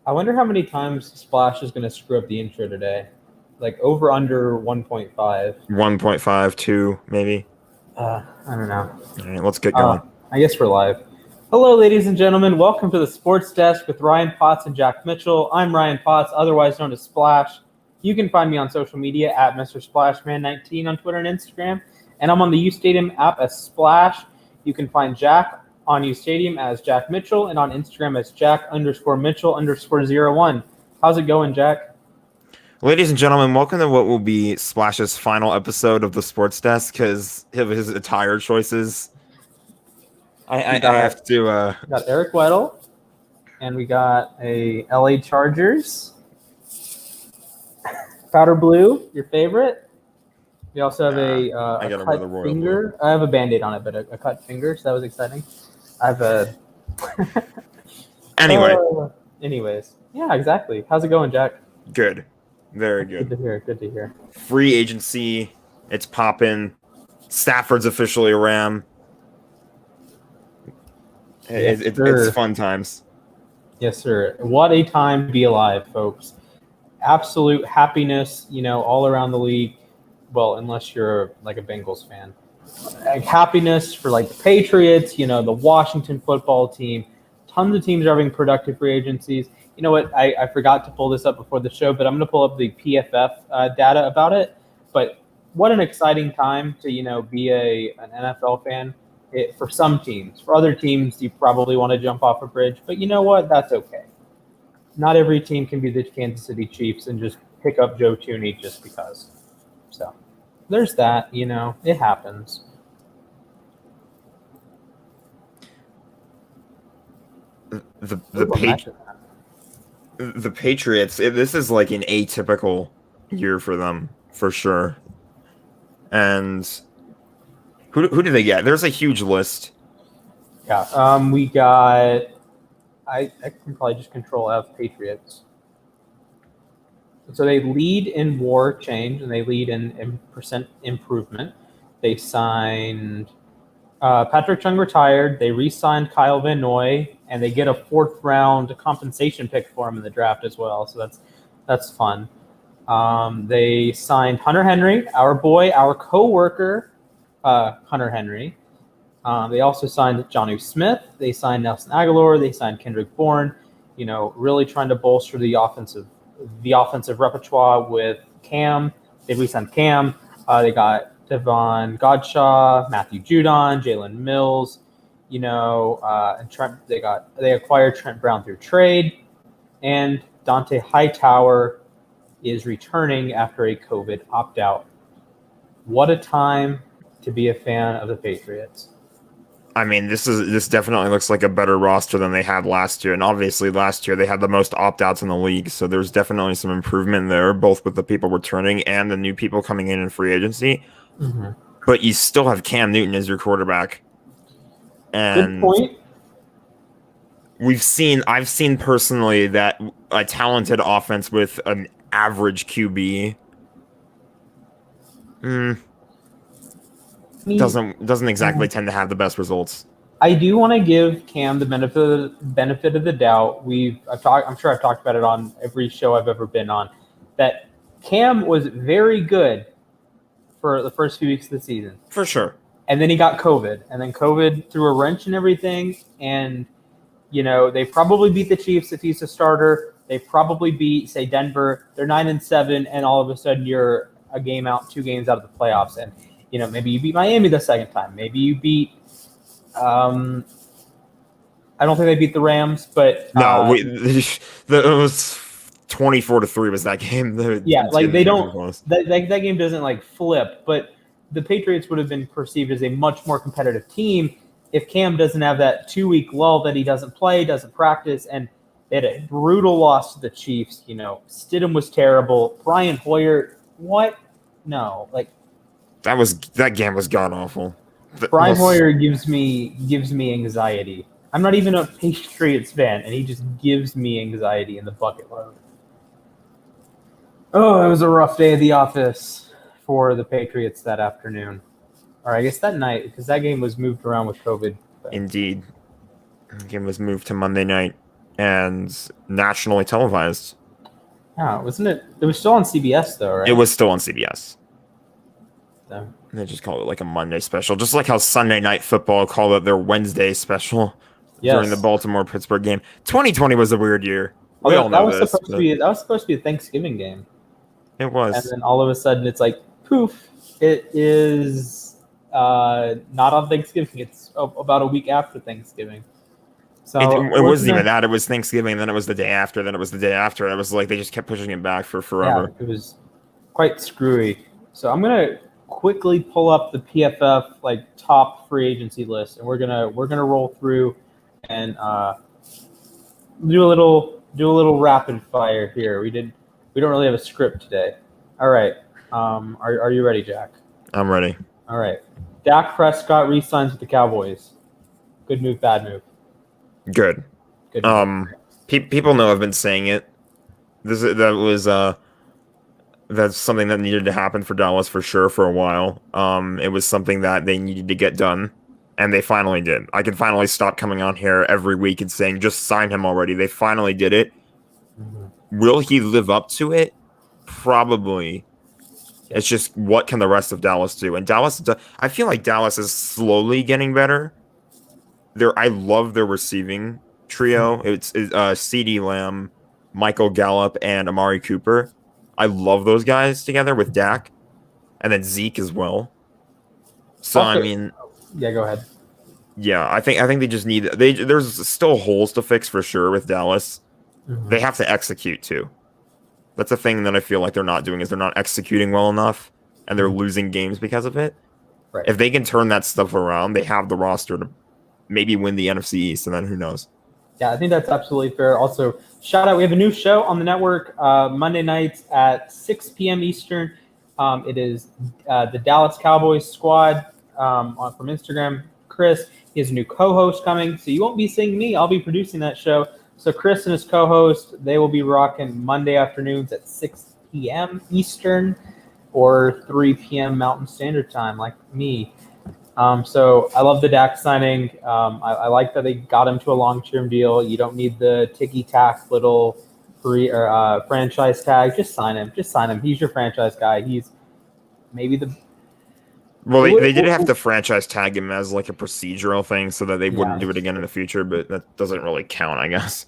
I wonder how many times Splash is going to screw up the intro today. Like over under 1.5. 1.5, 2, maybe. I don't know. All right, let's get going. I guess we're live. Hello, ladies and gentlemen. Welcome to the Sports Desk with Ryan Potts and Jack Mitchell. I'm Ryan Potts, otherwise known as Splash. You can find me on social media at Mr. Splashman19 on Twitter and Instagram. And I'm on the U Stadium app as Splash. You can find Jack on U Stadium as Jack Mitchell and on Instagram as Jack_Mitchell_01. How's it going, Jack? Ladies and gentlemen, welcome to what will be Splash's final episode of the Sports Desk because of his attire choices. I have to. We got Eric Weddle, and we got a LA Chargers. Powder blue, your favorite. We also have a cut finger. Blue. I have a Band-Aid on it, but a cut finger, so that was exciting. I have a... Anyways. Yeah, exactly. How's it going, Jack? Good. Very good. Good to hear. Free agency. It's popping. Stafford's officially a Ram. It's fun times. Yes, sir. What a time to be alive, folks. Absolute happiness, all around the league. Well, unless you're like a Bengals fan. Like happiness for like the Patriots, the Washington football team. Tons of teams are having productive free agencies. You know what? I forgot to pull this up before the show, but I'm going to pull up the PFF data about it. But what an exciting time to, be an NFL fan. For some teams. For other teams, you probably want to jump off a bridge. But you know what? That's okay. Not every team can be the Kansas City Chiefs and just pick up Joe Thuney just because. So there's that, it happens. The Patriots, this is like an atypical year for them, for sure. And who do they get? There's a huge list. Yeah, we got... I can probably just control F Patriots. So they lead in WAR change and they lead in percent improvement. They signed Patrick Chung retired. They re-signed Kyle Van Noy and they get a 4th round compensation pick for him in the draft as well. So that's fun. They signed Hunter Henry, our boy, our co-worker, Hunter Henry. They also signed Jonnu Smith. They signed Nelson Aguilar. They signed Kendrick Bourne. Really trying to bolster the offensive repertoire with Cam. They re-signed Cam. They got Devon Godshaw, Matthew Judon, Jalen Mills. And Trent. They acquired Trent Brown through trade, and Dante Hightower is returning after a COVID opt-out. What a time to be a fan of the Patriots. I mean, this definitely looks like a better roster than they had last year. And obviously last year they had the most opt-outs in the league. So there's definitely some improvement there, both with the people returning and the new people coming in free agency. Mm-hmm. But you still have Cam Newton as your quarterback. And good point. I've seen personally that a talented offense with an average QB doesn't exactly tend to have the best results. I do want to give Cam the benefit of the doubt. I'm sure I've talked about it on every show I've ever been on, that Cam was very good for the first few weeks of the season. For sure. And then he got COVID. And then COVID threw a wrench in everything. And, they probably beat the Chiefs if he's a starter. They probably beat, say, Denver. They're 9-7, and all of a sudden you're a game out, 2 games out of the playoffs. And maybe you beat Miami the second time. Maybe you beat I don't think they beat the Rams, but no, it was 24-3 was that game. They don't that game doesn't flip, but the Patriots would have been perceived as a much more competitive team if Cam doesn't have that 2-week lull that he doesn't play, doesn't practice, and they had a brutal loss to the Chiefs. Stidham was terrible. Brian Hoyer, what? No, that game was god awful. Brian Hoyer gives me anxiety. I'm not even a Patriots fan, and he just gives me anxiety in the bucket load. Oh, it was a rough day at the office for the Patriots that afternoon. Or I guess that night, because that game was moved around with COVID. Indeed. The game was moved to Monday night. and nationally televised. Yeah, wasn't it? It was still on CBS though, right? It was still on CBS. So, They just called it like a Monday special, just like how Sunday Night Football called it their Wednesday special during the yes. Baltimore-Pittsburgh game. 2020 was a weird year. We Although all know this. that was supposed to be a Thanksgiving game, It and was. then all of a sudden it's like poof! It is not on Thanksgiving. It's about a week after Thanksgiving. So It wasn't even that. It was Thanksgiving, then it was the day after, then it was the day after. It was like they just kept pushing it back for forever. Yeah, it was quite screwy. So I'm gonna quickly pull up the PFF like top free agency list, and we're gonna roll through and do a little rapid fire here. We don't really have a script today. All right. Are you ready, Jack? I'm ready. All right. Dak Prescott re-signs with the Cowboys. Good move, bad move. Good. Good move. People know I've been saying it. That's something that needed to happen for Dallas for sure for a while. It was something that they needed to get done, and they finally did. I can finally stop coming on here every week and saying, just sign him already. They finally did it. Mm-hmm. Will he live up to it? Probably. It's just, what can the rest of Dallas do? And I feel like Dallas is slowly getting better. I love their receiving trio. It's CeeDee Lamb, Michael Gallup, and Amari Cooper. I love those guys together with Dak, and then Zeke as well. So also, I mean, yeah, go ahead. Yeah, I think they just need. There's still holes to fix for sure with Dallas. Mm-hmm. They have to execute too. That's a thing that I feel like they're not doing, is they're not executing well enough, and they're losing games because of it. Right. If they can turn that stuff around, they have the roster to maybe win the NFC East, and then who knows? Yeah, I think that's absolutely fair. Also, shout out, we have a new show on the network Monday nights at 6 p.m. Eastern. It is the Dallas Cowboys squad from Instagram. Chris, he has a new co-host coming, so you won't be seeing me. I'll be producing that show. So Chris and his co-host, they will be rocking Monday afternoons at 6 p.m. Eastern or 3 p.m. Mountain Standard Time, like me. So I love the Dak signing. I like that they got him to a long-term deal. You don't need the ticky-tack little free or franchise tag. Just sign him. He's your franchise guy. He's maybe the. Well, they did have to franchise tag him as like a procedural thing so that they wouldn't do it again in the future, but that doesn't really count, I guess.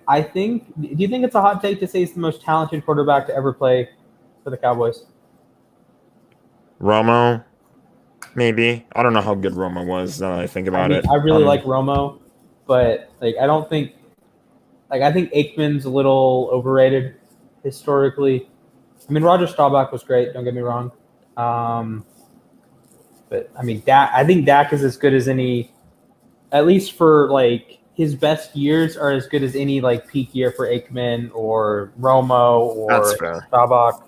I think. Do you think it's a hot take to say he's the most talented quarterback to ever play for the Cowboys? Romo. Maybe. I don't know how good Romo was now that I think about it. I really like Romo, but I don't think I think Aikman's a little overrated historically. I mean, Roger Staubach was great, don't get me wrong. But I mean, I think Dak is as good as any, at least for his best years are as good as any peak year for Aikman or Romo or Staubach.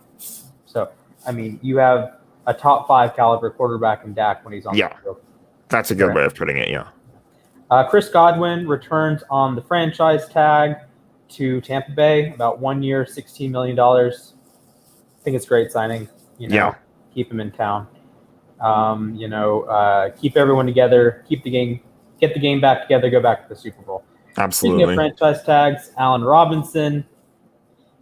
So, I mean, you have a top 5 caliber quarterback in Dak when he's on the field. That's a good way of putting it, yeah. Chris Godwin returns on the franchise tag to Tampa Bay, about 1 year, $16 million. I think it's a great signing. Keep him in town. Keep everyone together, get the game back together, go back to the Super Bowl. Absolutely. Speaking of franchise tags, Allen Robinson,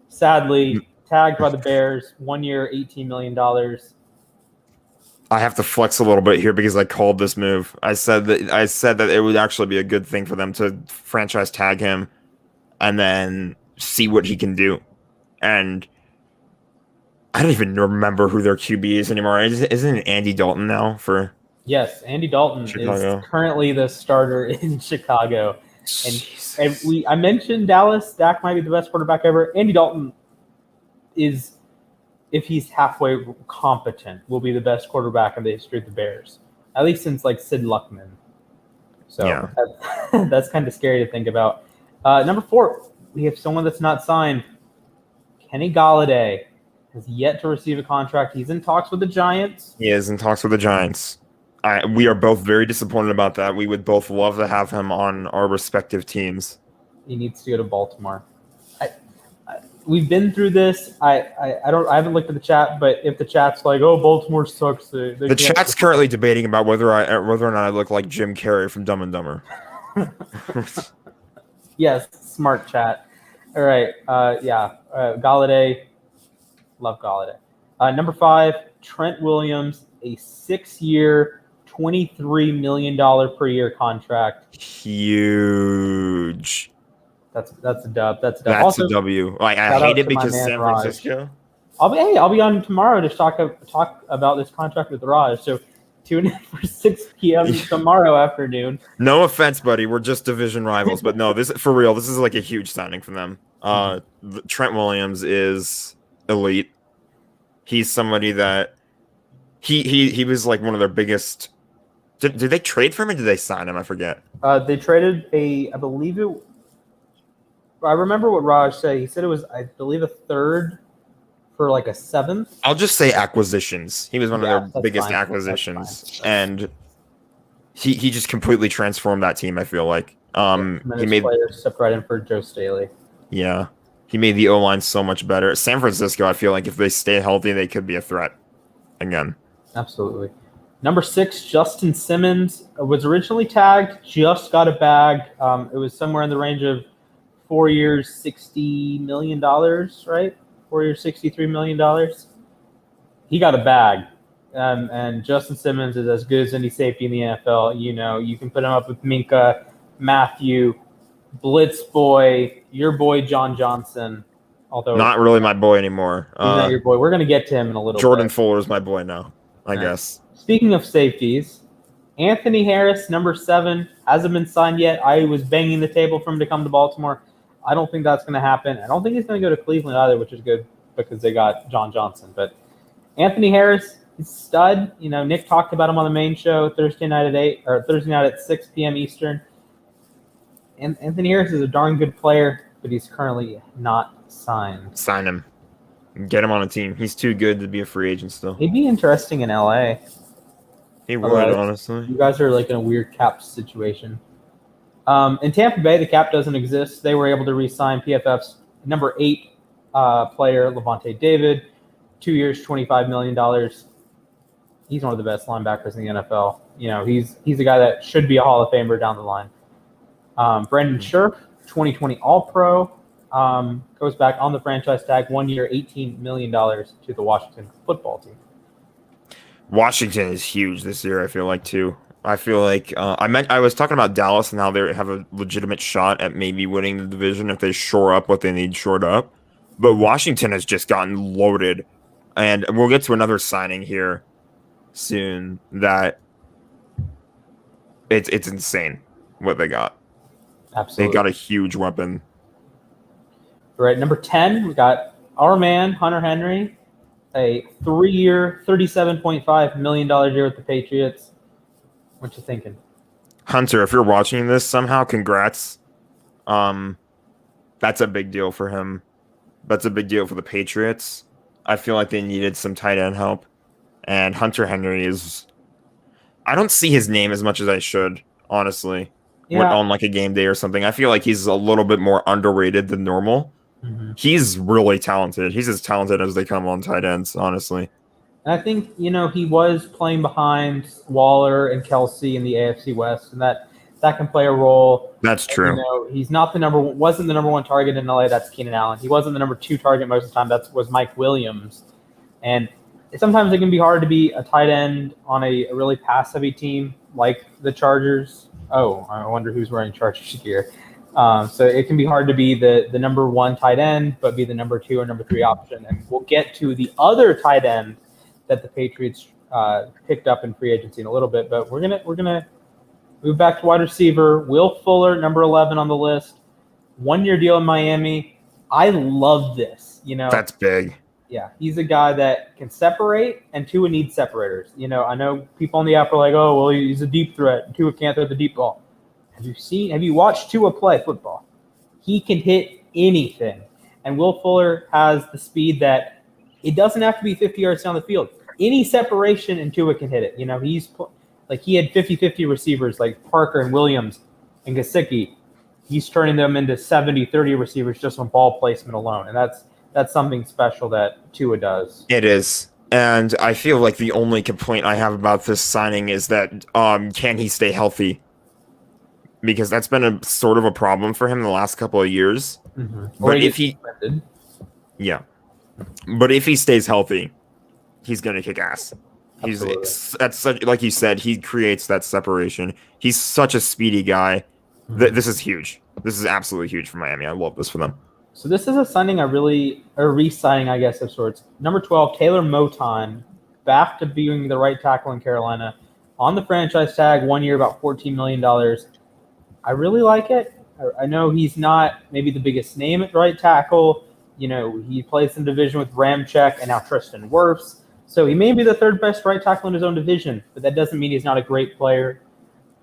sadly, tagged by the Bears, 1 year, $18 million. I have to flex a little bit here because I called this move. I said that it would actually be a good thing for them to franchise tag him and then see what he can do. And I don't even remember who their QB is anymore. Isn't it Andy Dalton now for? Yes, Andy Dalton is currently the starter in Chicago. And I mentioned Dallas. Dak might be the best quarterback ever. Andy Dalton is, if he's halfway competent, will be the best quarterback in the history of the Bears, at least since Sid Luckman. So that's kind of scary to think about. Number 4, we have someone that's not signed. Kenny Galladay has yet to receive a contract. He's in talks with the Giants. He is in talks with the Giants. We are both very disappointed about that. We would both love to have him on our respective teams. He needs to go to Baltimore. We've been through this. I haven't looked at the chat, but if the chat's like, "Oh, Baltimore sucks," the chat's currently debating about whether or not I look like Jim Carrey from Dumb and Dumber. Yes, smart chat. All right. Galladay. Love Galladay. Number 5, Trent Williams, a 6-year, $23 million per year contract. Huge. That's a dub. That's a dub. That's Also, a W. Like, I shout hate out it to my because man San Raj. Francisco. I'll be on tomorrow to talk about this contract with Raj. So tune in for 6 p.m. tomorrow afternoon. No offense, buddy. We're just division rivals, but no, this for real. This is like a huge signing for them. Trent Williams is elite. He's somebody that he was like one of their biggest. Did they trade for him or did they sign him? I forget. They traded I remember what Raj said. He said it was, I believe, a third for like a 7th. I'll just say acquisitions. He was one of their biggest fine. acquisitions, and he just completely transformed that team. I feel like He made players stepped right in for Joe Staley. Yeah, he made the O-line so much better. San Francisco, I feel like if they stay healthy, they could be a threat again. Absolutely. Number 6, Justin Simmons was originally tagged, just got a bag. It was somewhere in the range of 4 years, $60 million, right? 4 years, $63 million. He got a bag. And Justin Simmons is as good as any safety in the NFL. You know, you can put him up with Minka, Matthew, Blitz Boy, your boy John Johnson. Although not really my boy anymore. He's not your boy. We're going to get to him in a little Jordan bit. Fuller's my boy now, I guess. Speaking of safeties, Anthony Harris, number 7, hasn't been signed yet. I was banging the table for him to come to Baltimore. I don't think that's going to happen. I don't think he's going to go to Cleveland either, which is good because they got John Johnson. But Anthony Harris is stud. You know, Nick talked about him on the main show Thursday night at 6 p.m. Eastern. And Anthony Harris is a darn good player, but he's currently not signed. Sign him. Get him on a team. He's too good to be a free agent still. He'd be interesting in LA. He would, honestly. You guys are like in a weird cap situation. In Tampa Bay, the cap doesn't exist. They were able to re-sign PFF's number 8 player, Levante David, 2 years, $25 million. He's one of the best linebackers in the NFL. You know, he's a guy that should be a Hall of Famer down the line. Brandon Scherf, 2020 All-Pro, goes back on the franchise tag, 1 year, $18 million to the Washington football team. Washington is huge this year, I feel like, too. I feel like I was talking about Dallas and how they have a legitimate shot at maybe winning the division if they shore up what they need shored up. But Washington has just gotten loaded. And we'll get to another signing here soon that it's insane what they got. Absolutely. They got a huge weapon. All right, number 10, we got our man, Hunter Henry, a 3-year, $37.5 million year with the Patriots. What you thinking? Hunter, if you're watching this somehow, congrats. That's a big deal for him. That's a big deal for the Patriots. I feel like they needed some tight end help. And Hunter Henry is... I don't see his name as much as I should, honestly. Yeah. On like a game day or something. I feel like he's a little bit more underrated than normal. Mm-hmm. He's really talented. He's as talented as they come on tight ends, honestly. And I think, you know, he was playing behind Waller and Kelsey in the AFC West, and that can play a role. That's true. And, you know, he's not wasn't the number 1 target in LA. That's Keenan Allen. He wasn't the number 2 target most of the time. That was Mike Williams. And sometimes it can be hard to be a tight end on a really pass-heavy team like the Chargers. Oh, I wonder who's wearing Chargers gear. So it can be hard to be the number 1 tight end, but be the number 2 or number 3 option. And we'll get to the other tight end that the Patriots picked up in free agency in a little bit. But we're gonna move back to wide receiver. Will Fuller, number 11 on the list, 1-year deal in Miami. I love this. You know, that's big. Yeah, he's a guy that can separate, and Tua needs separators. You know, I know people on the app are like, "Oh, well, he's a deep threat. Tua can't throw the deep ball." Have you watched Tua play football? He can hit anything, and Will Fuller has the speed that it doesn't have to be 50 yards down the field. Any separation, and Tua can hit it. You know, he had 50-50 receivers like Parker and Williams and Gesicki. He's turning them into 70-30 receivers just on ball placement alone, and that's something special that Tua does. It is. And I feel like the only complaint I have about this signing is that can he stay healthy? because that's been a sort of a problem for him the last couple of years. Mm-hmm. But if he, yeah, but if he stays healthy, he's gonna kick ass. That's such, like you said, he creates that separation. He's such a speedy guy. Mm-hmm. This is huge. This is absolutely huge for Miami. I love this for them. So this is a re-signing, I guess, of sorts. Number 12, Taylor Moton, back to being the right tackle in Carolina. On the franchise tag, 1 year, about $14 million. I really like it. I know he's not maybe the biggest name at right tackle. You know, he plays in division with Ramczyk and now Tristan Wirfs. So he may be the third best right tackle in his own division, but that doesn't mean he's not a great player.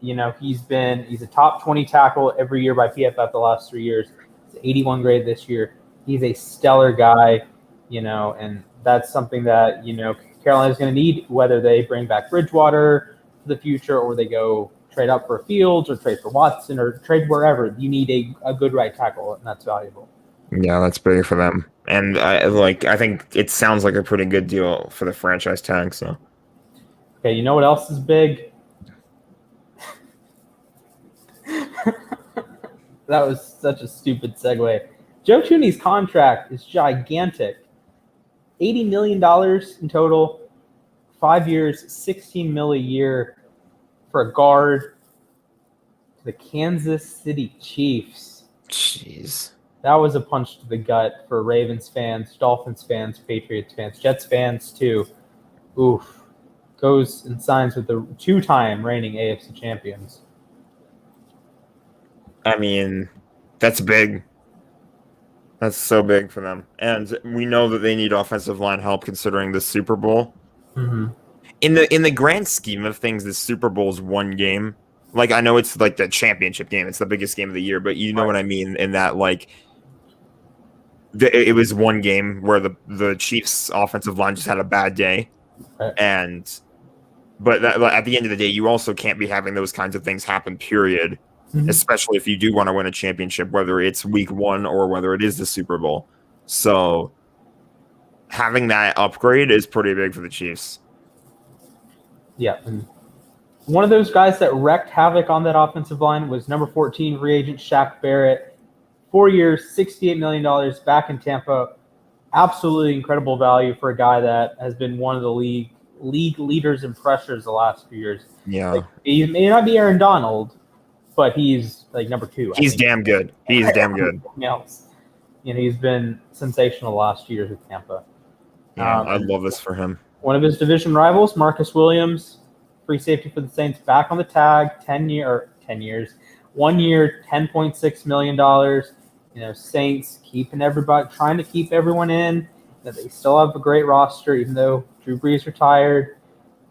You know, he's a top 20 tackle every year by PFF the last 3 years. He's 81 grade this year. He's a stellar guy, you know, and that's something that, you know, Carolina's going to need, whether they bring back Bridgewater for the future or they go trade up for Fields or trade for Watson or trade wherever. You need a good right tackle, and that's valuable. Yeah, that's big for them. And I think it sounds like a pretty good deal for the franchise tag. So, okay, you know what else is big? That was such a stupid segue. Joe Thuney's contract is gigantic. $80 million in total, 5 years, $16 million a year for a guard to the Kansas City Chiefs. Jeez. That was a punch to the gut for Ravens fans, Dolphins fans, Patriots fans, Jets fans too. Oof. Goes and signs with the two-time reigning AFC champions. I mean, that's big. That's so big for them. And we know that they need offensive line help considering the Super Bowl. Mm-hmm. In the grand scheme of things, the Super Bowl is one game. Like, I know it's like the championship game. It's the biggest game of the year. But you know what I mean in that, like, it was one game where the Chiefs' offensive line just had a bad day. Right. But at the end of the day, you also can't be having those kinds of things happen, period. Mm-hmm. Especially if you do want to win a championship, whether it's week 1 or whether it is the Super Bowl. So having that upgrade is pretty big for the Chiefs. Yeah. And one of those guys that wreaked havoc on that offensive line was number 14 free agent Shaq Barrett. 4 years, $68 million back in Tampa. Absolutely incredible value for a guy that has been one of the league leaders in pressures the last few years. Yeah. Like, he may not be Aaron Donald, but he's like number 2. He's damn good. He's damn good. Else. You know, he's been sensational the last 2 years with Tampa. Yeah, I love this for him. One of his division rivals, Marcus Williams, free safety for the Saints, back on the tag, 10 years, 1 year, $10.6 million. You know, Saints trying to keep everyone in. That they still have a great roster, even though Drew Brees retired.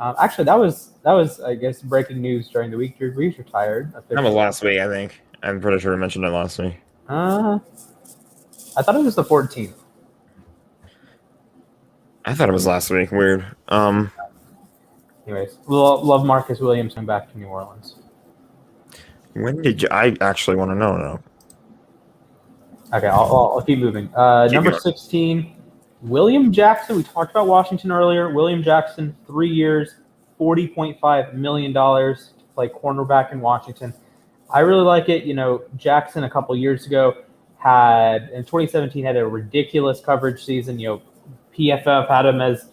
Actually, that was I guess breaking news during the week. Drew Brees retired. That was last week, I think. I'm pretty sure I mentioned it last week. I thought it was the 14th. I thought it was last week. Weird. Anyways, love Marcus Williams coming back to New Orleans. When did you? I actually want to know now. Okay, I'll keep moving. Number 16, William Jackson. We talked about Washington earlier. William Jackson, 3 years, $40.5 million to play cornerback in Washington. I really like it. You know, Jackson a couple years ago in 2017 had a ridiculous coverage season. You know, PFF had him as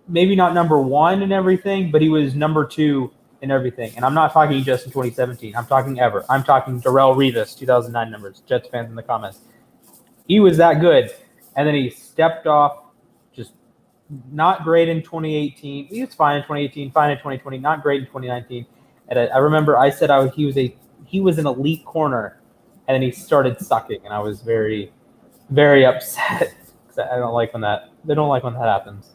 maybe not number 1 in everything, but he was number 2 in everything. And I'm not talking just in 2017. I'm talking ever. I'm talking Darrelle Revis, 2009 numbers. Jets fans in the comments. He was that good. And then he stepped off, just not great in 2018. He was fine in 2018, fine in 2020, not great in 2019. And I remember I said he was an elite corner, and then he started sucking, and I was very, very upset. I don't like when that happens.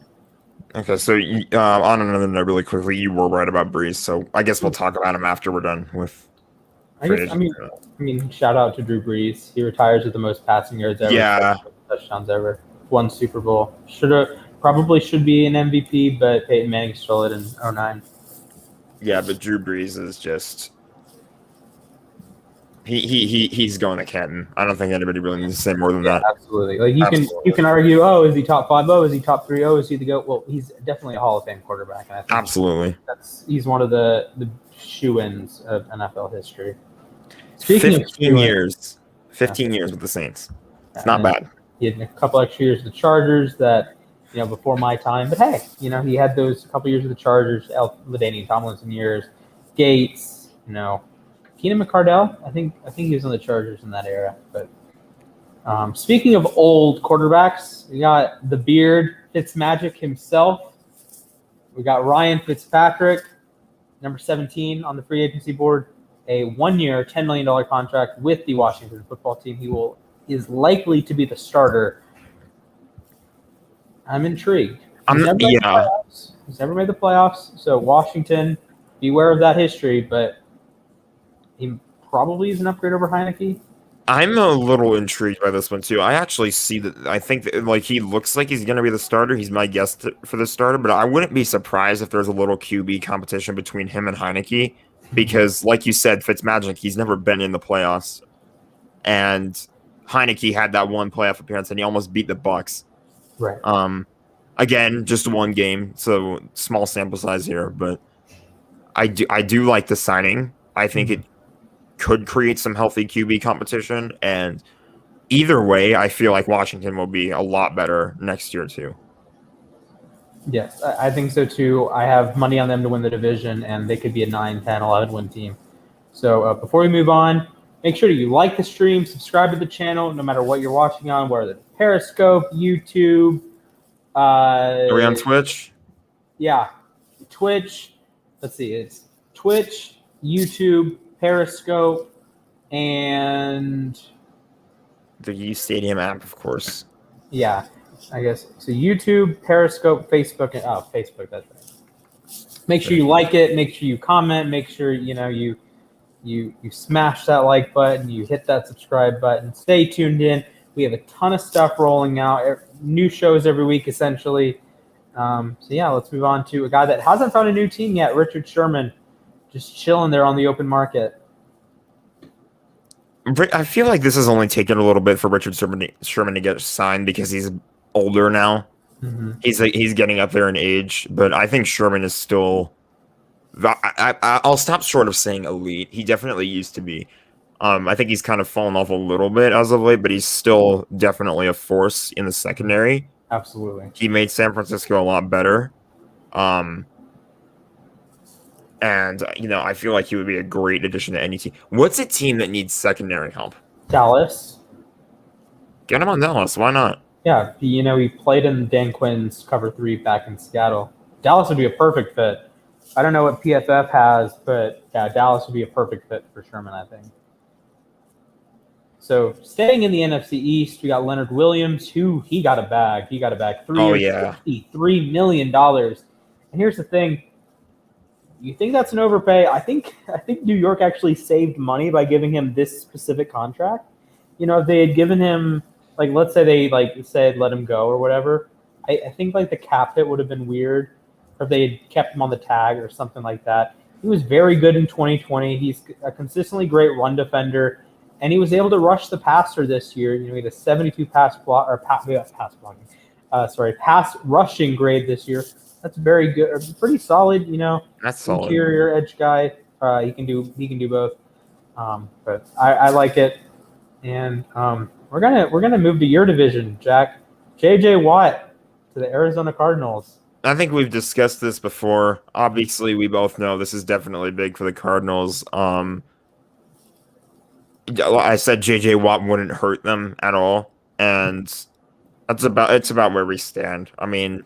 Okay, so on another note, really quickly, you were right about Brees, so I guess we'll talk about him after we're done with. I mean, shout out to Drew Brees. He retires with the most passing yards ever, touchdowns ever, 1 Super Bowl. Probably should be an MVP, but Peyton Manning stole it in 2009. Yeah, but Drew Brees is just. He's going to Canton. I don't think anybody really needs to say more than that. Absolutely. Like you can argue, is he top 5? Is he top 3? Is he the GOAT? Well, he's definitely a Hall of Fame quarterback. And I think absolutely. He's one of the shoe-ins of NFL history. Speaking of 15 years. 15 years with the Saints. It's not bad. He had a couple extra years with the Chargers that, before my time. But hey, he had those couple years with the Chargers, LaDainian Tomlinson years, Gates, Keenan McCardell. I think he was on the Chargers in that era. But speaking of old quarterbacks, we got the beard Fitzmagic himself. We got Ryan Fitzpatrick, number 17 on the free agency board, a 1-year, $10 million contract with the Washington football team. He is likely to be the starter. I'm intrigued. He's never made the playoffs, so Washington, beware of that history, but he probably is an upgrade over Heineke. I'm a little intrigued by this one too. I actually see that. I think that, he looks like he's going to be the starter. He's my guess for the starter, but I wouldn't be surprised if there's a little QB competition between him and Heineke, because, like you said, Fitzmagic, he's never been in the playoffs, and Heineke had that one playoff appearance, and he almost beat the Bucs. Right. Again, just one game, so small sample size here, but I do like the signing. I think it could create some healthy QB competition, and either way, I feel like Washington will be a lot better next year too. Yes, I think so too. I have money on them to win the division, and they could be a 9, 10, 11 win team. So before we move on, make sure you like the stream, subscribe to the channel, no matter what you're watching on, whether it's Periscope, YouTube. Are we on Twitch? Yeah, Twitch. Let's see, it's Twitch, YouTube, Periscope, and the U Stadium app, of course. Yeah, I guess. So YouTube, Periscope, Facebook, and Facebook, that's right. Make sure you like it, make sure you comment, make sure you smash that like button, you hit that subscribe button. Stay tuned in. We have a ton of stuff rolling out, new shows every week essentially. So yeah, let's move on to a guy that hasn't found a new team yet, Richard Sherman. Just chilling there on the open market. I feel like this has only taken a little bit for Richard Sherman to get signed because he's older now. Mm-hmm. He's getting up there in age, but I think Sherman is still. I'll stop short of saying elite. He definitely used to be. I think he's kind of fallen off a little bit as of late, but he's still definitely a force in the secondary. Absolutely. He made San Francisco a lot better. And, I feel like he would be a great addition to any team. What's a team that needs secondary help? Dallas. Get him on Dallas. Why not? Yeah, he played in Dan Quinn's cover 3 back in Seattle. Dallas would be a perfect fit. I don't know what PFF has, but yeah, Dallas would be a perfect fit for Sherman, I think. So staying in the NFC East, we got Leonard Williams, who he got a bag. He got a bag. 3 years, $53 million. And here's the thing. You think that's an overpay? I think New York actually saved money by giving him this specific contract. If they had given him, let's say they said let him go or whatever, I think the cap hit would have been weird. Or if they had kept him on the tag or something like that. He was very good in 2020. He's a consistently great run defender, and he was able to rush the passer this year. He had a 72 pass rushing grade this year. That's very good, or pretty solid. That's solid. Interior edge guy. He can do both. But I like it, and we're gonna move to your division, Jack. J.J. Watt to the Arizona Cardinals. I think we've discussed this before. Obviously, we both know this is definitely big for the Cardinals. I said J.J. Watt wouldn't hurt them at all, and it's about where we stand. I mean,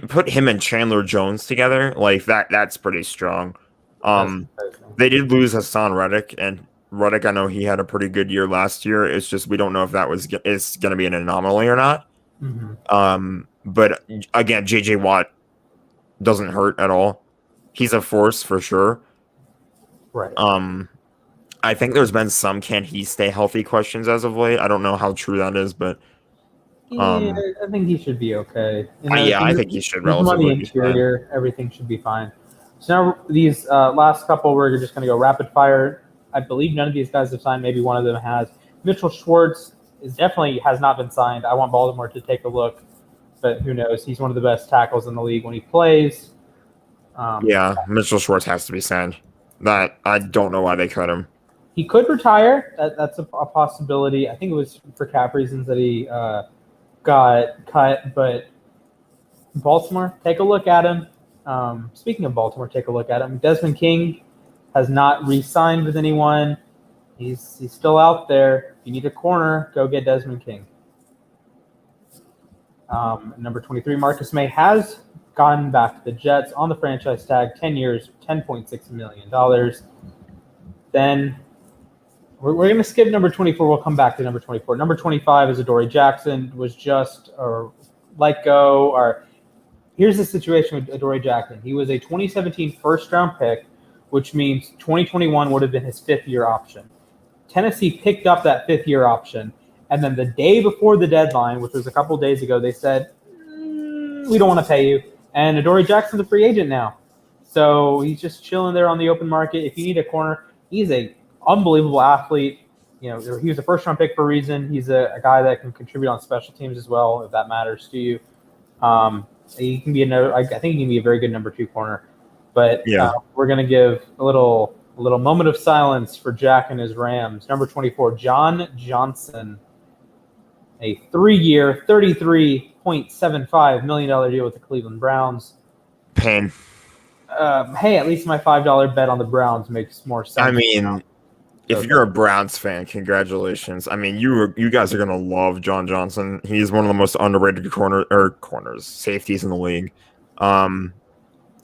put him and Chandler Jones together, that's pretty strong. They did lose Hassan Reddick, and Reddick, I know he had a pretty good year last year. It's just we don't know if it's going to be an anomaly or not. Mm-hmm. But again, J.J. Watt doesn't hurt at all. He's a force for sure. Right. I think there's been some can he stay healthy questions as of late. I don't know how true that is, but I think he should be okay. I think he should relatively be fine. Everything should be fine. So now these last couple, we're just going to go rapid fire. I believe none of these guys have signed. Maybe one of them has. Mitchell Schwartz has not been signed. I want Baltimore to take a look, but who knows? He's one of the best tackles in the league when he plays. Mitchell Schwartz has to be signed. that I don't know why they cut him. He could retire. That's a possibility. I think it was for cap reasons that he got cut. But Baltimore, take a look at him. Speaking of Baltimore, take a look at him. Desmond King has not re-signed with anyone. He's still out there. If you need a corner, go get Desmond King. Number 23, Marcus May has gone back to the Jets on the franchise tag, 10 years, $10.6 million. Then we're going to skip number 24. We'll come back to number 24. Number 25 is Adoree Jackson, was just let go. Or here's the situation with Adoree Jackson. He was a 2017 first-round pick, which means 2021 would have been his fifth-year option. Tennessee picked up that fifth-year option, and then the day before the deadline, which was a couple days ago, they said, we don't want to pay you. And Adoree Jackson's a free agent now. So he's just chilling there on the open market. If you need a corner, he's an unbelievable athlete. He was a first-round pick for a reason. He's a guy that can contribute on special teams as well, if that matters to you. He can be I think he can be a very good number 2 corner. But we're going to give a little moment of silence for Jack and his Rams. Number 24, John Johnson. A 3-year, $33.75 million deal with the Cleveland Browns. Pain. Hey, at least my $5 bet on the Browns makes more sense. I mean, if you're a Browns fan, congratulations. I mean, you guys are gonna love John Johnson. He's one of the most underrated safeties in the league.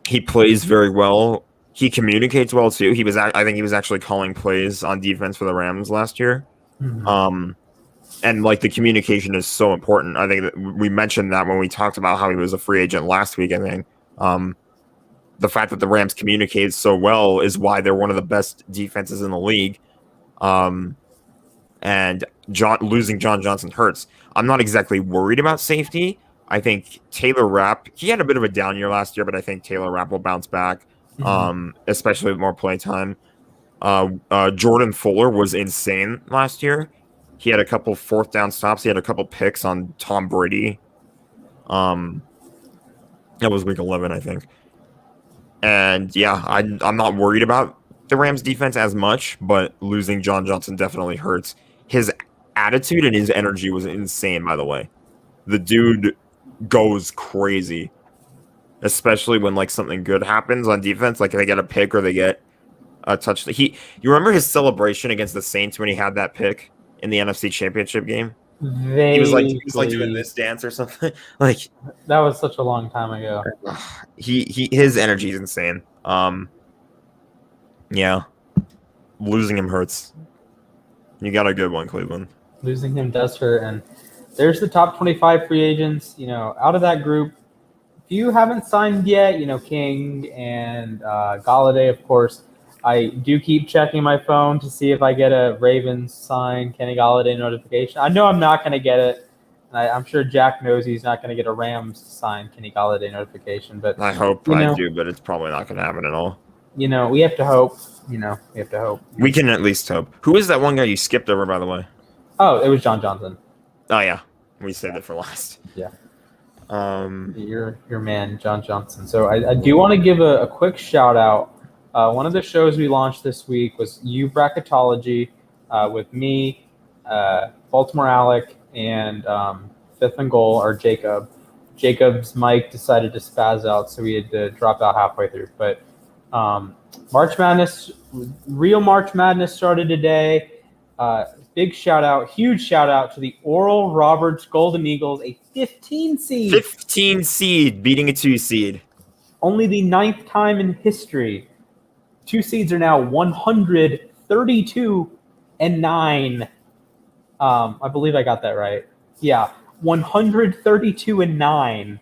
He plays very well. He communicates well too. I think he was actually calling plays on defense for the Rams last year. Mm-hmm. And like the communication is so important. I think that we mentioned that when we talked about how he was a free agent last week. I think the fact that the Rams communicated so well is why they're one of the best defenses in the league. And losing John Johnson hurts. I'm not exactly worried about safety. I think Taylor Rapp, he had a bit of a down year last year, but I think Taylor Rapp will bounce back, especially with more play time. Jordan Fuller was insane last year. He had a couple 4th down stops. He had a couple picks on Tom Brady. That was week 11, I think. And yeah, I'm not worried about the Rams defense as much, but losing John Johnson definitely hurts. His attitude and his energy was insane, by the way. The dude goes crazy, especially when like something good happens on defense, like they get a pick or they get a touch. You remember his celebration against the Saints when he had that pick in the NFC Championship game? He was like doing this dance or something. Like that was such a long time ago. His energy is insane. Yeah, losing him hurts. You got a good one, Cleveland. Losing him does hurt, and there's the top 25 free agents. Out of that group, if you haven't signed yet, King and Galladay, of course. I do keep checking my phone to see if I get a Ravens sign Kenny Galladay notification. I know I'm not going to get it. I'm sure Jack knows he's not going to get a Rams sign Kenny Galladay notification. But I hope I do, but it's probably not going to happen at all. We have to hope. We have to hope. We can at least hope. Who is that one guy you skipped over, by the way? Oh, it was John Johnson. Oh yeah, we saved it for last. Yeah. Your man, John Johnson. So I do want to give a quick shout out. One of the shows we launched this week was U Bracketology with me, Baltimore Alec, and Fifth and Goal, or Jacob. Jacob's mic decided to spaz out, so we had to drop out halfway through. But March Madness, real March Madness started today. Big shout out, huge shout out to the Oral Roberts Golden Eagles, a 15 seed. 15 seed beating a 2 seed. Only the 9th time in history. 2 seeds are now 132-9. I believe I got that right. Yeah, 132-9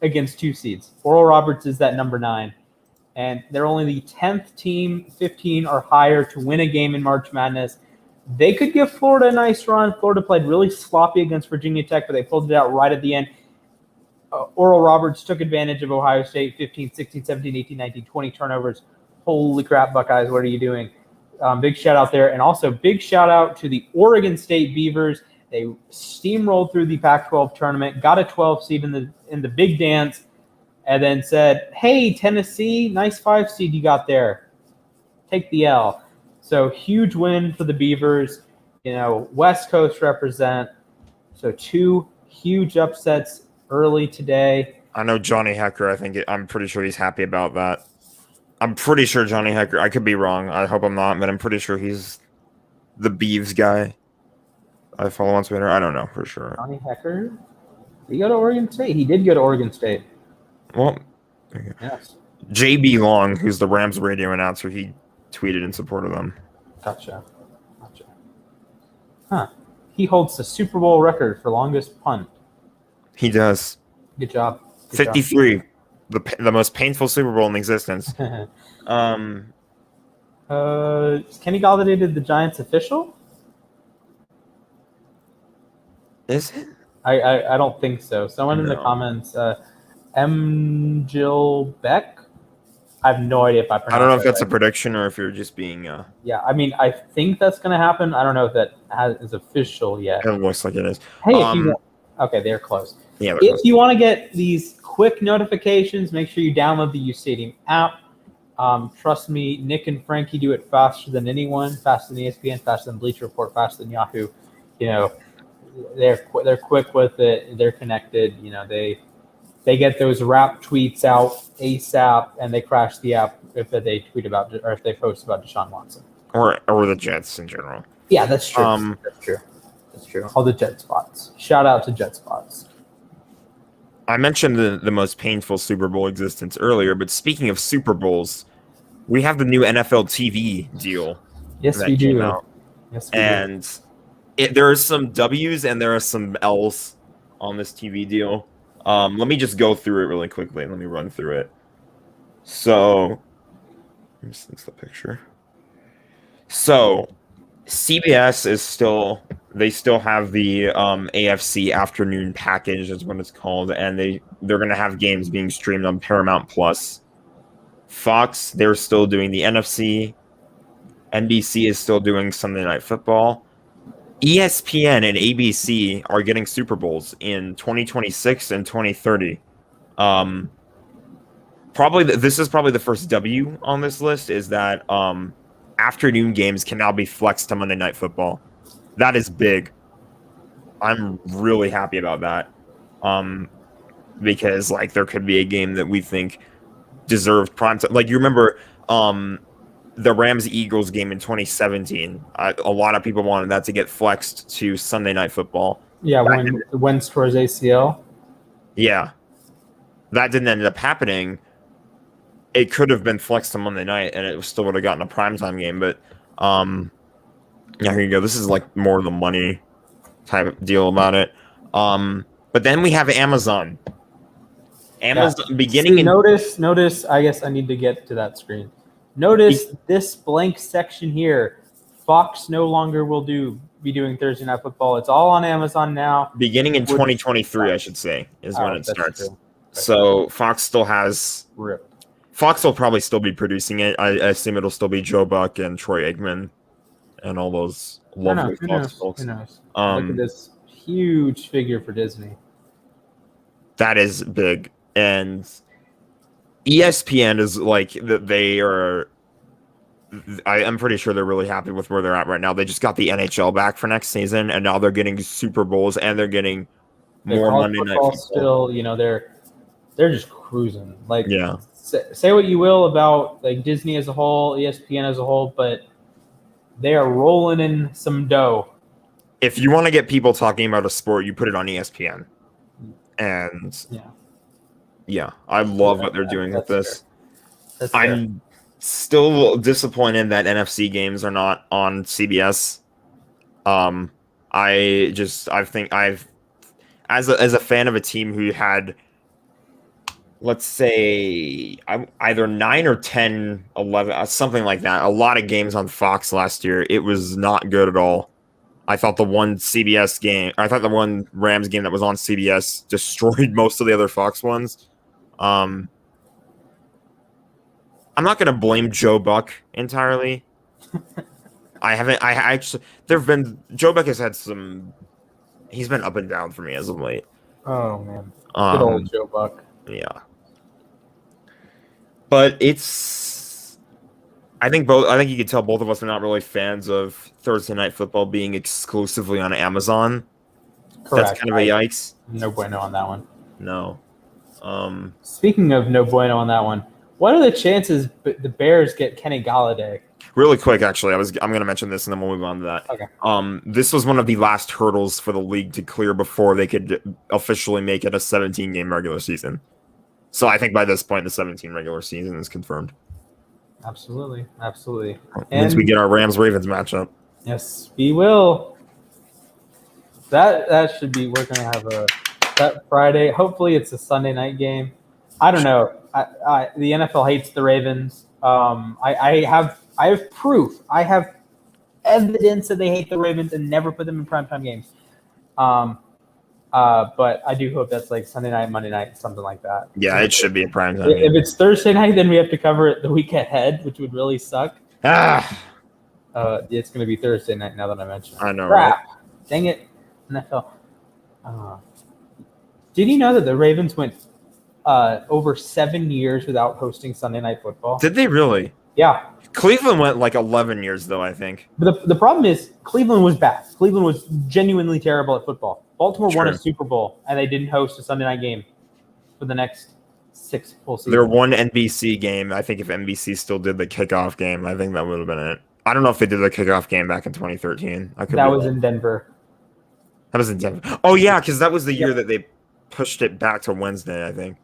against 2 seeds. Oral Roberts is that number 9. And they're only the 10th team, 15 or higher, to win a game in March Madness. They could give Florida a nice run. Florida played really sloppy against Virginia Tech, but they pulled it out right at the end. Oral Roberts took advantage of Ohio State, 15, 16, 17, 18, 19, 20 turnovers. Holy crap, Buckeyes, what are you doing? Big shout out there. And also big shout out to the Oregon State Beavers. They steamrolled through the Pac-12 tournament, got a 12 seed in the big dance, and then said, hey, Tennessee, nice 5 seed you got there. take the L. So huge win for the Beavers. West Coast represent. So 2 huge upsets early today. I know Johnny Hecker. I'm pretty sure he's happy about that. I'm pretty sure Johnny Hecker. I could be wrong. I hope I'm not, but I'm pretty sure he's the Beavs guy. I follow on Twitter. I don't know for sure. Johnny Hecker? Did he go to Oregon State? He did go to Oregon State. Well, yes. JB Long, who's the Rams radio announcer, he tweeted in support of them. Gotcha. Huh. He holds the Super Bowl record for longest punt. He does. Good job. 53. The most painful Super Bowl in existence. Is Kenny Galladay did the Giants official? Is it? I don't think so. Someone in the No. comments, M. Jill Beck. I have no idea if I pronounced it. I don't know if that's right. a prediction or if you're just being. Yeah, I mean, I think that's going to happen. I don't know if that is official yet. It looks like it is. Hey, if you want, okay, they're close. Yeah. If you want to get these quick notifications, make sure you download the U Stadium app. Trust me, Nick and Frankie do it faster than anyone, faster than ESPN, faster than Bleacher Report, faster than Yahoo. They're quick with it. They're connected. They get those rap tweets out ASAP, and they crash the app if they tweet about or if they post about Deshaun Watson or the Jets in general. Yeah, that's true. That's true. All the Jet spots. Shout out to Jet spots. I mentioned the most painful Super Bowl existence earlier, but speaking of Super Bowls, we have the new NFL TV deal. Yes, we do. Yes, we do. And there are some W's and there are some L's on this TV deal. Let me just go through it really quickly. Let me run through it. So, this is the picture. So, CBS is still have the AFC afternoon package is what it's called, and they're going to have games being streamed on Paramount Plus. Fox, they're still doing the NFC. NBC is still doing Sunday Night Football. ESPN and ABC are getting Super Bowls in 2026 and 2030. This is probably the first W on this list is that afternoon games can now be flexed to Monday Night Football. That is big. I'm really happy about that. Because there could be a game that we think deserved prime time. You remember the Rams-Eagles game in 2017. A lot of people wanted that to get flexed to Sunday Night Football. Yeah, when Wentz tore his ACL. Yeah. That didn't end up happening. It could have been flexed to Monday night, and it still would have gotten a primetime game. But, yeah, here you go. This is more of the money type of deal about it. But then we have Amazon. Beginning in... Notice, I guess I need to get to that screen. Notice this blank section here. Fox no longer will be doing Thursday Night Football. It's all on Amazon now. Beginning in 2023, I should say, is when it starts. So Fox still has... Fox will probably still be producing it. I assume it'll still be Joe Buck and Troy Aikman and all those lovely Fox folks. Who knows? Look at this huge figure for Disney. That is big. And ESPN is they are... I'm pretty sure they're really happy with where they're at right now. They just got the NHL back for next season, and now they're getting Super Bowls, and they're getting more Monday Night Football. Still, they're just cruising. Yeah. Say what you will about Disney as a whole, ESPN as a whole, but they are rolling in some dough. If you want to get people talking about a sport, you put it on ESPN. And yeah, I love what they're doing with this. I'm still disappointed that NFC games are not on CBS. I think as a fan of a team who had, let's say, either 9 or 10, 11, something like that, a lot of games on Fox last year, it was not good at all. I thought the one Rams game that was on CBS destroyed most of the other Fox ones. I'm not going to blame Joe Buck entirely. Joe Buck has had he's been up and down for me as of late. Oh, man. Good old Joe Buck. Yeah. But it's I think you can tell both of us are not really fans of Thursday Night Football being exclusively on Amazon. That's Correct. kind of a yikes. No bueno on that one. No. Speaking of no bueno on that one, what are the chances the Bears get Kenny Galladay? Really quick, actually, I'm going to mention this and then we'll move on to that. Okay. This was one of the last hurdles for the league to clear before they could officially make it a 17-game regular season. So I think by this point, the 17 regular season is confirmed. Absolutely. Once we get our Rams-Ravens matchup. Yes, we will. That should be. We're gonna have that Friday. Hopefully, it's a Sunday night game. I don't know. The NFL hates the Ravens. I have proof. I have evidence that they hate the Ravens and never put them in primetime games. But I do hope that's like Sunday night, Monday night, something like that. Yeah, it should be a primetime game. If it's Thursday night, then we have to cover it the week ahead, which would really suck. It's going to be Thursday night now that I mentioned it. I know, Crap. right? Dang it, NFL. Did you know that the Ravens went over 7 years without hosting Sunday Night Football? Did they really? Yeah. Cleveland went like 11 years, though, I think. But the problem is Cleveland was bad. Cleveland was genuinely terrible at football. Baltimore won a Super Bowl, and they didn't host a Sunday night game for the next 6 full seasons. Their one NBC game, I think if NBC still did the kickoff game, I think that would have been it. I don't know if they did the kickoff game back in 2013. That was in Denver. That was in Denver. Oh, yeah, because that was the year that they pushed it back to Wednesday, I think.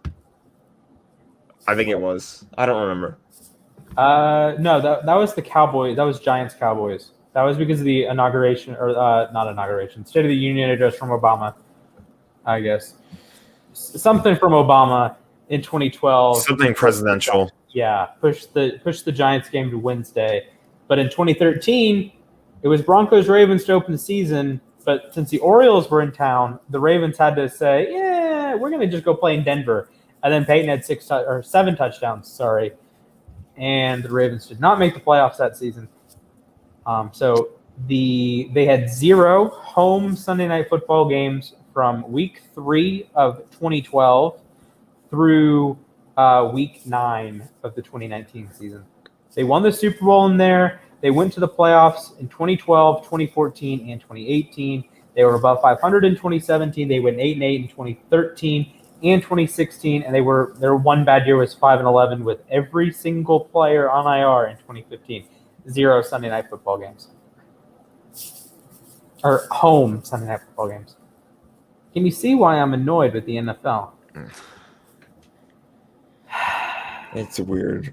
I think it was. I don't remember. No, that was the Cowboys. That was Giants-Cowboys. That was because of the inauguration, or not inauguration, State of the Union address from Obama, I guess. Something from Obama in 2012. Something presidential. Yeah, pushed the Giants game to Wednesday. But in 2013, it was Broncos-Ravens to open the season. But since the Orioles were in town, the Ravens had to say, yeah, we're going to just go play in Denver. And then Peyton had 7 touchdowns, and the Ravens did not make the playoffs that season. So they had 0 home Sunday Night Football games from week 3 of 2012 through week 9 of the 2019 season. They won the Super Bowl in there. They went to the playoffs in 2012, 2014, and 2018. They were above 500 in 2017. They went 8-8 in 2013 and 2016, and their one bad year was 5-11 with every single player on IR in 2015. 0 Sunday Night Football games. Or home Sunday Night Football games. Can you see why I'm annoyed with the NFL? It's weird.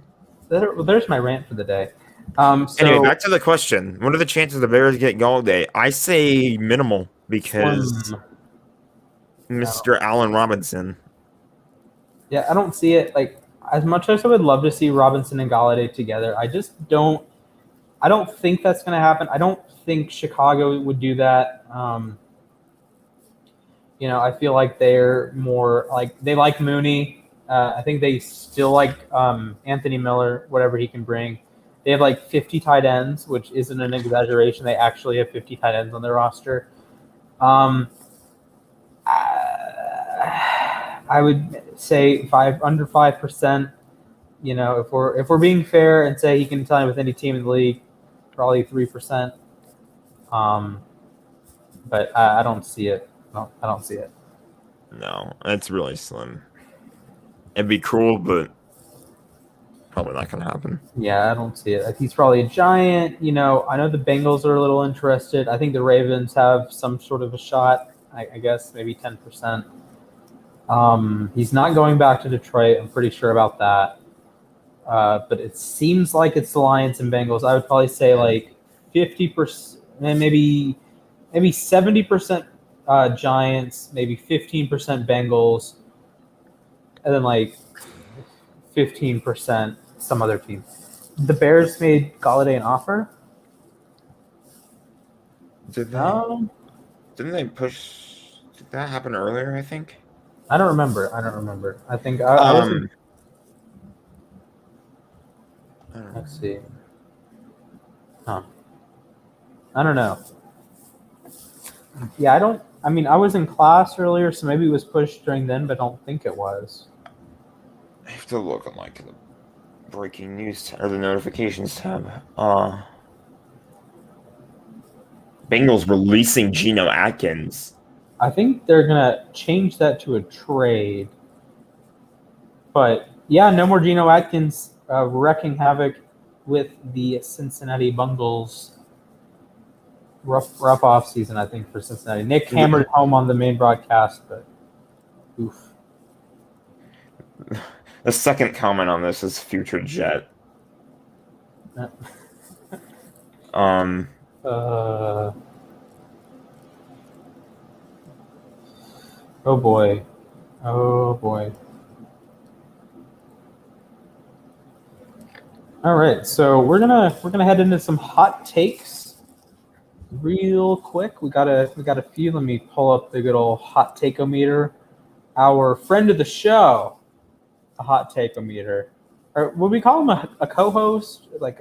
There's my rant for the day. Anyway, back to the question. What are the chances the Bears get Galladay? I say minimal because Mr. Allen Robinson. Yeah, I don't see it. Like, as much as I would love to see Robinson and Galladay together, I don't think that's going to happen. I don't think Chicago would do that. I feel like they're more like they like Mooney. I think they still like Anthony Miller, whatever he can bring. They have like 50 tight ends, which isn't an exaggeration. They actually have 50 tight ends on their roster. I would say under 5%. If we're being fair and say he can sign with any team in the league, probably 3%. But I don't see it. No, I don't see it. No, it's really slim. It'd be cool, but probably not going to happen. Yeah, I don't see it. He's probably a Giant. I know the Bengals are a little interested. I think the Ravens have some sort of a shot. I guess maybe 10%. He's not going back to Detroit. I'm pretty sure about that. But it seems like it's the Lions and Bengals. I would probably say like 50%, maybe 70% Giants, maybe 15% Bengals, and then like 15% some other team. The Bears made Galladay an offer. Did they? Didn't they push? Did that happen earlier? I think. I don't remember. I think I wasn't. Let's see. I don't know. Yeah, I was in class earlier, so maybe it was pushed during then, but I don't think it was. I have to look on like the breaking news or the notifications tab. Bengals releasing Geno Atkins. I think they're gonna change that to a trade. But yeah, no more Geno Atkins wrecking havoc with the Cincinnati Bengals. Rough off season, I think, for Cincinnati. Nick hammered home on the main broadcast, but oof. The second comment on this is future Jet. Oh boy. Oh boy. All right, so we're gonna head into some hot takes real quick. We got a few. Let me pull up the good old hot take-o-meter. Our friend of the show, a hot take-o-meter. Or would we call him a co-host? Like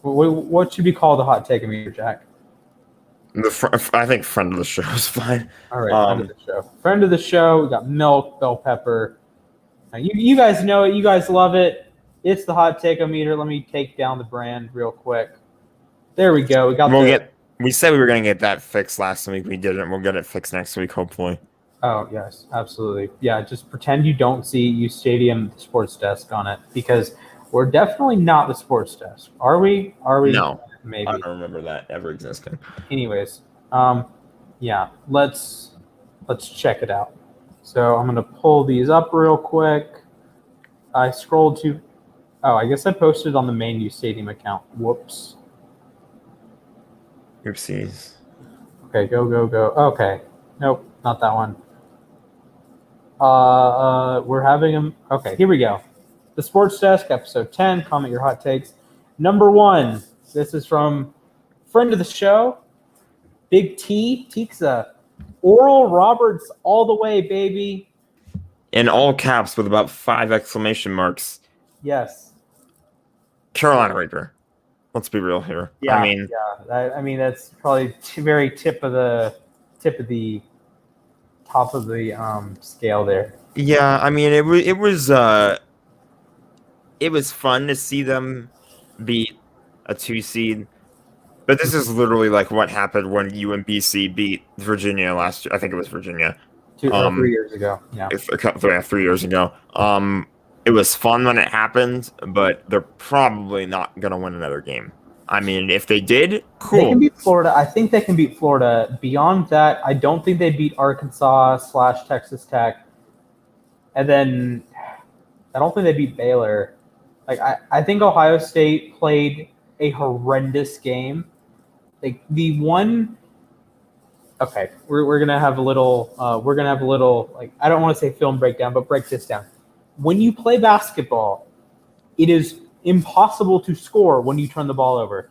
what should we call the hot take-o-meter, Jack? I think friend of the show is fine. All right, friend of the show. Friend of the show. We got Milk, Bell Pepper. Now, you guys know it. You guys love it. It's the hot take-o-meter. Let me take down the brand real quick. There we go. We said we were going to get that fixed last week. We didn't. We'll get it fixed next week, hopefully. Oh, yes, absolutely. Yeah, just pretend you don't see U Stadium Sports Desk on it, because we're definitely not the sports desk. Are we? No. Maybe. I don't remember that ever existing. Anyways, yeah, let's check it out. So I'm going to pull these up real quick. I scrolled to – I guess I posted on the main U Stadium account. Whoops. Oopsies. Okay, go. Okay. Nope, not that one. We're having them. Okay, here we go. The Sports Desk, episode 10. Comment your hot takes. Number 1. This is from friend of the show, Big T, Tixa. Oral Roberts all the way, baby. In all caps with about 5 exclamation marks. Yes. Carolina Reaper. Let's be real here. Yeah, I mean that's probably very top of the scale there. Yeah, I mean it was fun to see them beat a 2 seed, but this is literally like what happened when UMBC beat Virginia last year. I think it was Virginia. 3 years ago. Yeah. 3 years ago. It was fun when it happened, but they're probably not going to win another game. I mean, if they did, cool. They can beat Florida. I think they can beat Florida. Beyond that, I don't think they beat Arkansas/Texas Tech. And then I don't think they beat Baylor. Like I think Ohio State played a horrendous game. Like the one. Okay, we're gonna have a little. Like, I don't want to say film breakdown, but break this down. When you play basketball, it is impossible to score when you turn the ball over.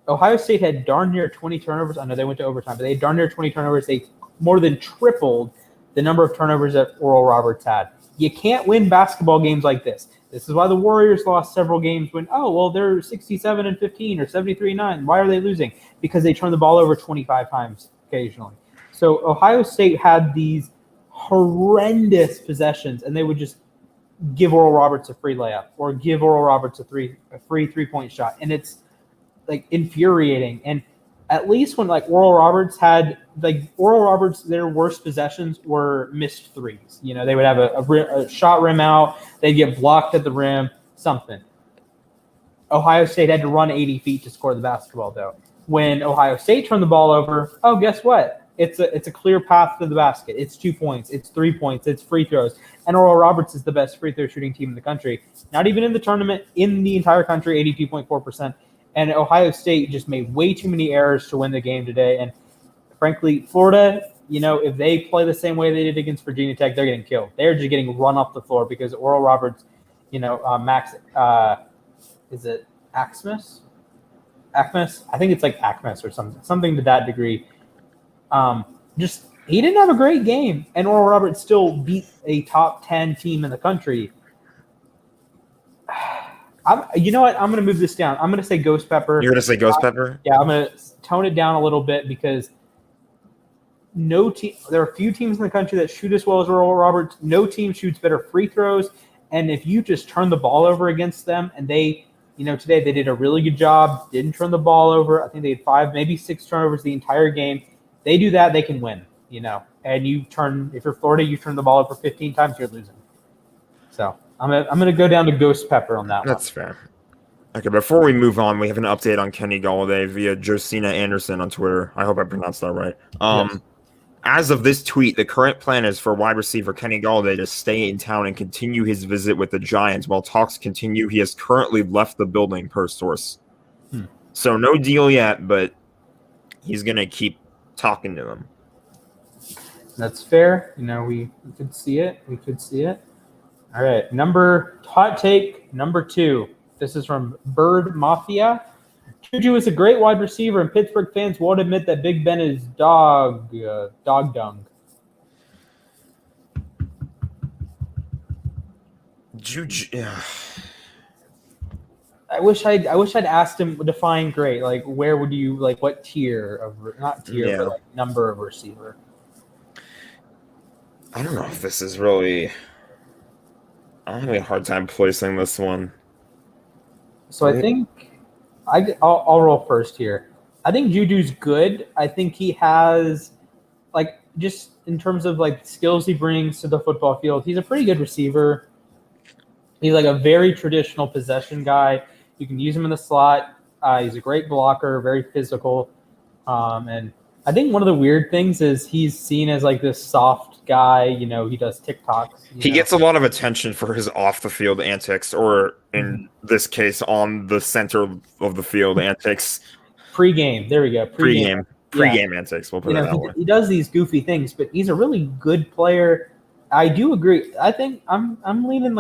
Ohio State had darn near 20 turnovers. I know they went to overtime, but they had darn near 20 turnovers. They more than tripled the number of turnovers that Oral Roberts had. You can't win basketball games like this. This is why the Warriors lost several games when, they're 67-15 or 73-9. Why are they losing? Because they turn the ball over 25 times occasionally. So Ohio State had these horrendous possessions, and they would just give Oral Roberts a free layup or give Oral Roberts a free 3-point shot. And it's like infuriating. And at least when Oral Roberts, their worst possessions were missed threes. You know, they would have a shot rim out. They'd get blocked at the rim, something. Ohio State had to run 80 feet to score the basketball, though. When Ohio State turned the ball over, guess what? It's a clear path to the basket. It's 2 points. It's 3 points. It's free throws. And Oral Roberts is the best free throw shooting team in the country. Not even in the tournament, in the entire country, 82.4%. And Ohio State just made way too many errors to win the game today. And frankly, Florida, if they play the same way they did against Virginia Tech, they're getting killed. They're just getting run off the floor because Oral Roberts, Max, is it Axmus? Axmus? I think it's like Axmus or something to that degree. He didn't have a great game, and Oral Roberts still beat a top 10 team in the country. You know what? I'm going to move this down. I'm going to say Ghost Pepper. You're going to say Ghost Pepper? Yeah, I'm going to tone it down a little bit because there are a few teams in the country that shoot as well as Oral Roberts. No team shoots better free throws And if you just turn the ball over against them, and they, today they did a really good job, didn't turn the ball over. I think they had 5, maybe 6 turnovers the entire game. They do that, they can win, And if you're Florida, you turn the ball over 15 times, you're losing. So I'm gonna go down to Ghost Pepper on that one. That's fair. Okay, before we move on, we have an update on Kenny Galladay via Josina Anderson on Twitter. I hope I pronounced that right. Yes. As of this tweet, the current plan is for wide receiver Kenny Galladay to stay in town and continue his visit with the Giants. While talks continue, he has currently left the building, per source. So no deal yet, but he's going to keep talking to them. That's fair. We could see it. All right. Hot take number 2. This is from Bird Mafia. Juju is a great wide receiver, and Pittsburgh fans won't admit that Big Ben is dog dung. Juju. I wish I'd asked him define great. Like, where would you what tier of not tier, but number of receiver? I don't know if this is really. I'm having a hard time placing this one. So I think I'll roll first here. I think Juju's good. I think he has, just in terms of skills he brings to the football field, he's a pretty good receiver. He's a very traditional possession guy. You can use him in the slot. He's a great blocker, very physical. And I think one of the weird things is he's seen as this soft guy. He does TikToks. He gets a lot of attention for his off the field antics, or in this case, on the center of the field antics. Pre-game, there we go. Pre-game antics. We'll put it that way. He does these goofy things, but he's a really good player. I do agree. I think I'm leaning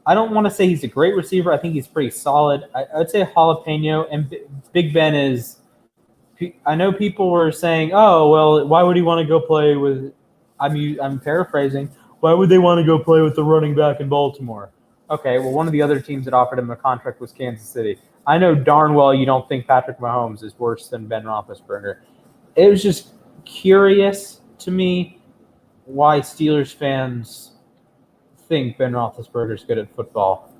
I don't want to say he's a great receiver. I think he's pretty solid. I would say jalapeno, and Big Ben is. I know people were saying, "Oh, well, why would he want to go play with?" I'm paraphrasing. Why would they want to go play with the running back in Baltimore? Okay, well, one of the other teams that offered him a contract was Kansas City. I know darn well you don't think Patrick Mahomes is worse than Ben Roethlisberger. It was just curious to me why Steelers fans think Ben Roethlisberger's good at football.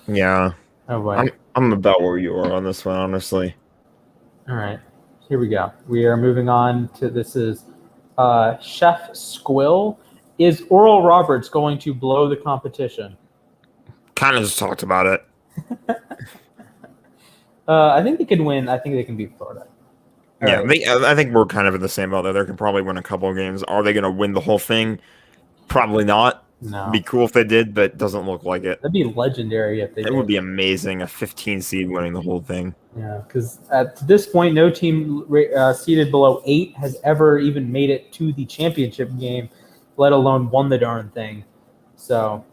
Yeah. Oh boy. I'm about where you are on this one, honestly. All right. Here we go. We are moving on to this is Chef Squill. Is Oral Roberts going to blow the competition? Kind of just talked about it. I think they can win. I think they can beat Florida. Yeah, I think we're kind of in the same boat there. They can probably win a couple of games. Are they going to win the whole thing? Probably not. No. It'd be cool if they did, but it doesn't look like it. That'd be legendary if they did. It would be amazing, a 15 seed winning the whole thing. Yeah, because at this point, no team seeded below 8 has ever even made it to the championship game, let alone won the darn thing. So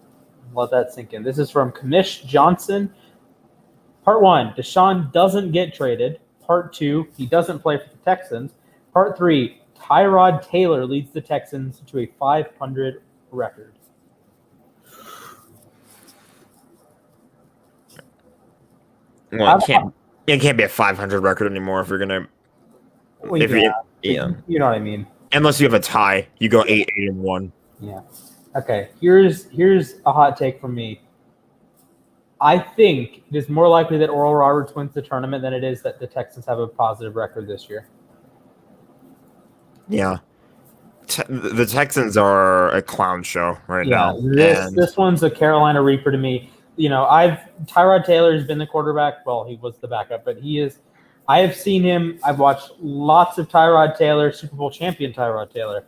let that sink in. This is from Kamish Johnson. Part 1, Deshaun doesn't get traded. Part 2, he doesn't play for the Texans. Part 3, Tyrod Taylor leads the Texans to a 500 record. Well, it can't be a 500 record anymore if you're gonna. Well, you know what I mean. Unless you have a tie, you go 8-1. Yeah. Okay. Here's a hot take from me. I think it is more likely that Oral Roberts wins the tournament than it is that the Texans have a positive record this year. Yeah. The Texans are a clown show right now. This one's a Carolina Reaper to me. Tyrod Taylor has been the quarterback. Well, he was the backup, but he is. I have seen him. I've watched lots of Tyrod Taylor, Super Bowl champion Tyrod Taylor,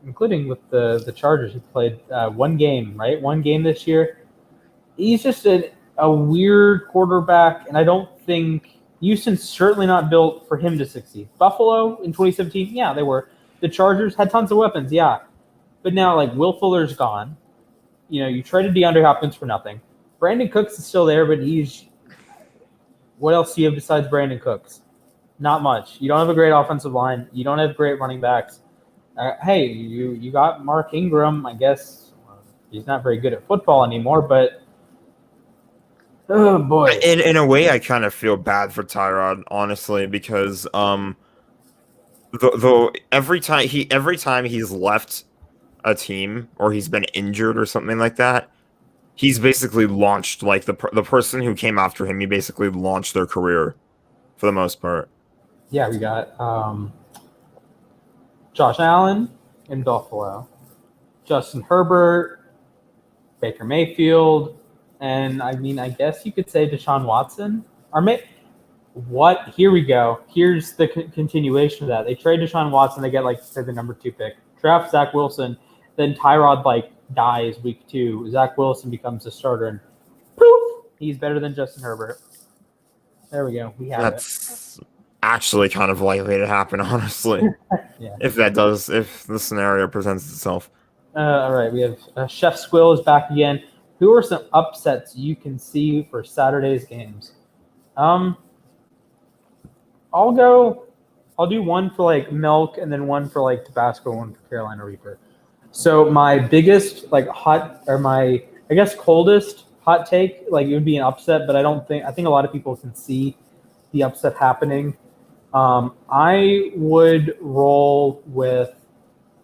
including with the Chargers. He played one game, right? One game this year. He's just a weird quarterback, and I don't think Houston's certainly not built for him to succeed. Buffalo in 2017, yeah, they were. The Chargers had tons of weapons, yeah. But now, Will Fuller's gone. You traded DeAndre Hopkins for nothing. Brandon Cooks is still there, but what else do you have besides Brandon Cooks? Not much. You don't have a great offensive line. You don't have great running backs. Hey, you got Mark Ingram. I guess he's not very good at football anymore, but oh boy. In a way, I kind of feel bad for Tyrod, honestly, because though every time he's left a team or he's been injured or something like that, he's basically launched, like, the person who came after him, he basically launched their career for the most part. Yeah, we got Josh Allen in Buffalo, Justin Herbert, Baker Mayfield, and I mean, I guess you could say Deshaun Watson. What? Here we go. Here's the continuation of that. They trade Deshaun Watson. They get, like, say, the number 2 pick. Draft Zach Wilson. Then Tyrod, like, dies week 2. Zach Wilson becomes a starter, and poof, he's better than Justin Herbert. There we go. We have That's actually kind of likely to happen, honestly. Yeah. If the scenario presents itself. All right, we have Chef Squill is back again. Who are some upsets you can see for Saturday's games? I'll do one for, like, Milk, and then one for, like, Tabasco, one for Carolina Reaper. So my biggest, like, coldest hot take, like, it would be an upset, but I think a lot of people can see the upset happening. I would roll with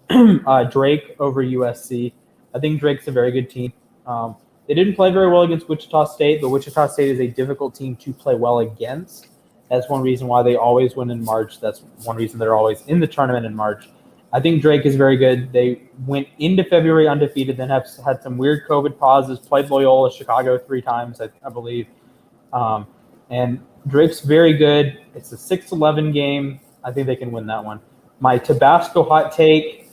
Drake over USC. I think Drake's a very good team. They didn't play very well against Wichita State, but Wichita State is a difficult team to play well against. That's one reason why they always win in March. That's one reason they're always in the tournament in March. I think Drake is very good. They went into February undefeated, then have had some weird COVID pauses, played Loyola Chicago 3 times, I believe. And Drake's very good. It's a 6-11 game. I think they can win that one. My Tabasco hot take,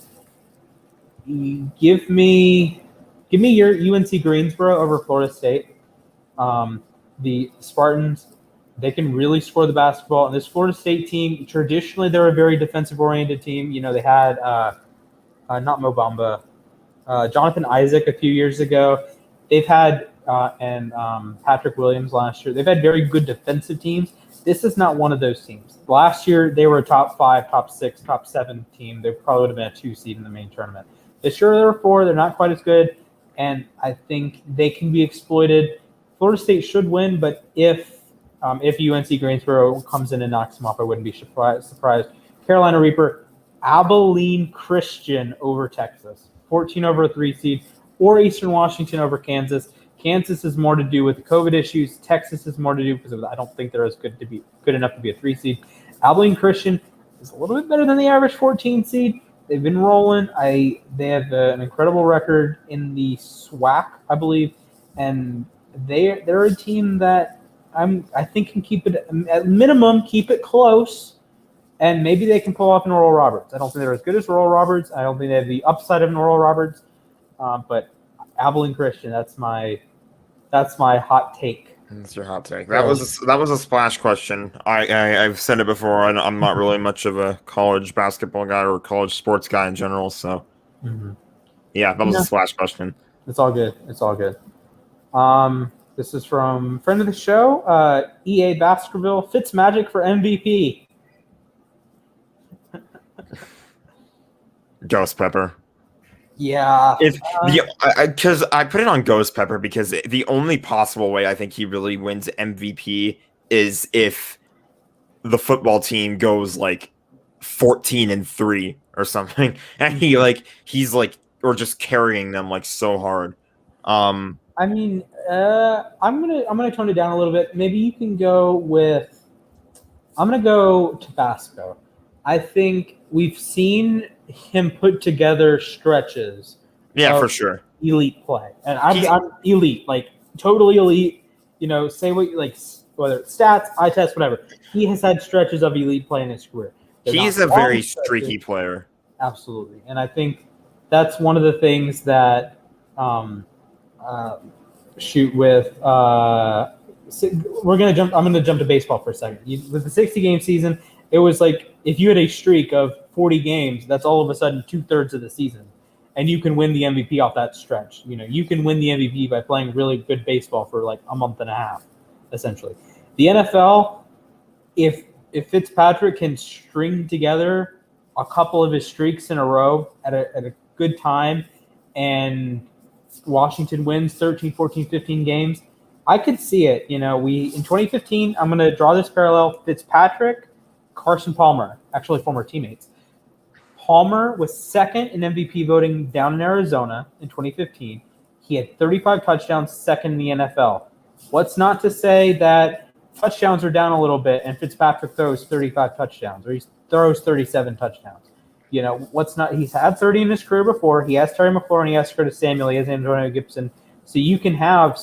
give me your UNC Greensboro over Florida State. The Spartans, they can really score the basketball. And this Florida State team, traditionally, they're a very defensive-oriented team. You know, they had not Mo Bamba, Jonathan Isaac a few years ago. They've had and Patrick Williams last year. They've had very good defensive teams. This is not one of those teams. Last year, they were a top 5, top 6, top 7 team. They probably would have been a 2 seed in the main tournament. This year, they're 4. They're not quite as good, and I think they can be exploited. Florida State should win, but if UNC Greensboro comes in and knocks them off, I wouldn't be surprised. Carolina Reaper, Abilene Christian over Texas, 14 over a 3 seed, or Eastern Washington over Kansas. Kansas is more to do with the COVID issues. Texas is more to do because I don't think they're as good enough to be a 3 seed. Abilene Christian is a little bit better than the average 14 seed. They've been rolling. They have an incredible record in the SWAC, I believe, and they're a team that I think can keep it at minimum, keep it close, and maybe they can pull off an Oral Roberts. I don't think they're as good as Oral Roberts. I don't think they have the upside of an Oral Roberts, but Abilene Christian, that's my hot take. That's your hot take. That was a splash question. I've said it before. I'm not really much of a college basketball guy or college sports guy in general. So, yeah, that was a splash question. It's all good. This is from friend of the show, EA Baskerville. Fitzmagic for MVP. Ghost Pepper. Yeah. Because I put it on Ghost Pepper because the only possible way I think he really wins MVP is if the football team goes like 14-3 or something, and he's or just carrying them like so hard. I mean, I'm gonna tone it down a little bit. Maybe you can go with. I'm gonna go Tabasco. I think we've seen him put together stretches. Yeah, for sure. Elite play, and I'm elite, like totally elite. You know, say what whether it's stats, eye test, whatever. He has had stretches of elite play in his career. He's a very streaky player. Absolutely, and I think that's one of the things that. Shoot with we're gonna jump. I'm gonna jump to baseball for a second. With the 60-game season, it was like if you had a streak of 40 games, that's all of a sudden 2/3 of the season, and you can win the MVP off that stretch. You know, you can win the MVP by playing really good baseball for like a month and a half, essentially. The NFL, if Fitzpatrick can string together a couple of his streaks in a row at a good time, and Washington wins 13, 14, 15 games, I could see it. You know, in 2015, I'm going to draw this parallel. Fitzpatrick, Carson Palmer, actually former teammates. Palmer was second in MVP voting down in Arizona in 2015. He had 35 touchdowns, second in the NFL. What's not to say that touchdowns are down a little bit and Fitzpatrick throws 35 touchdowns or he throws 37 touchdowns. He's had 30 in his career before. He has Terry McLaurin, he has Curtis Samuel, he has Antonio Gibson. So you can have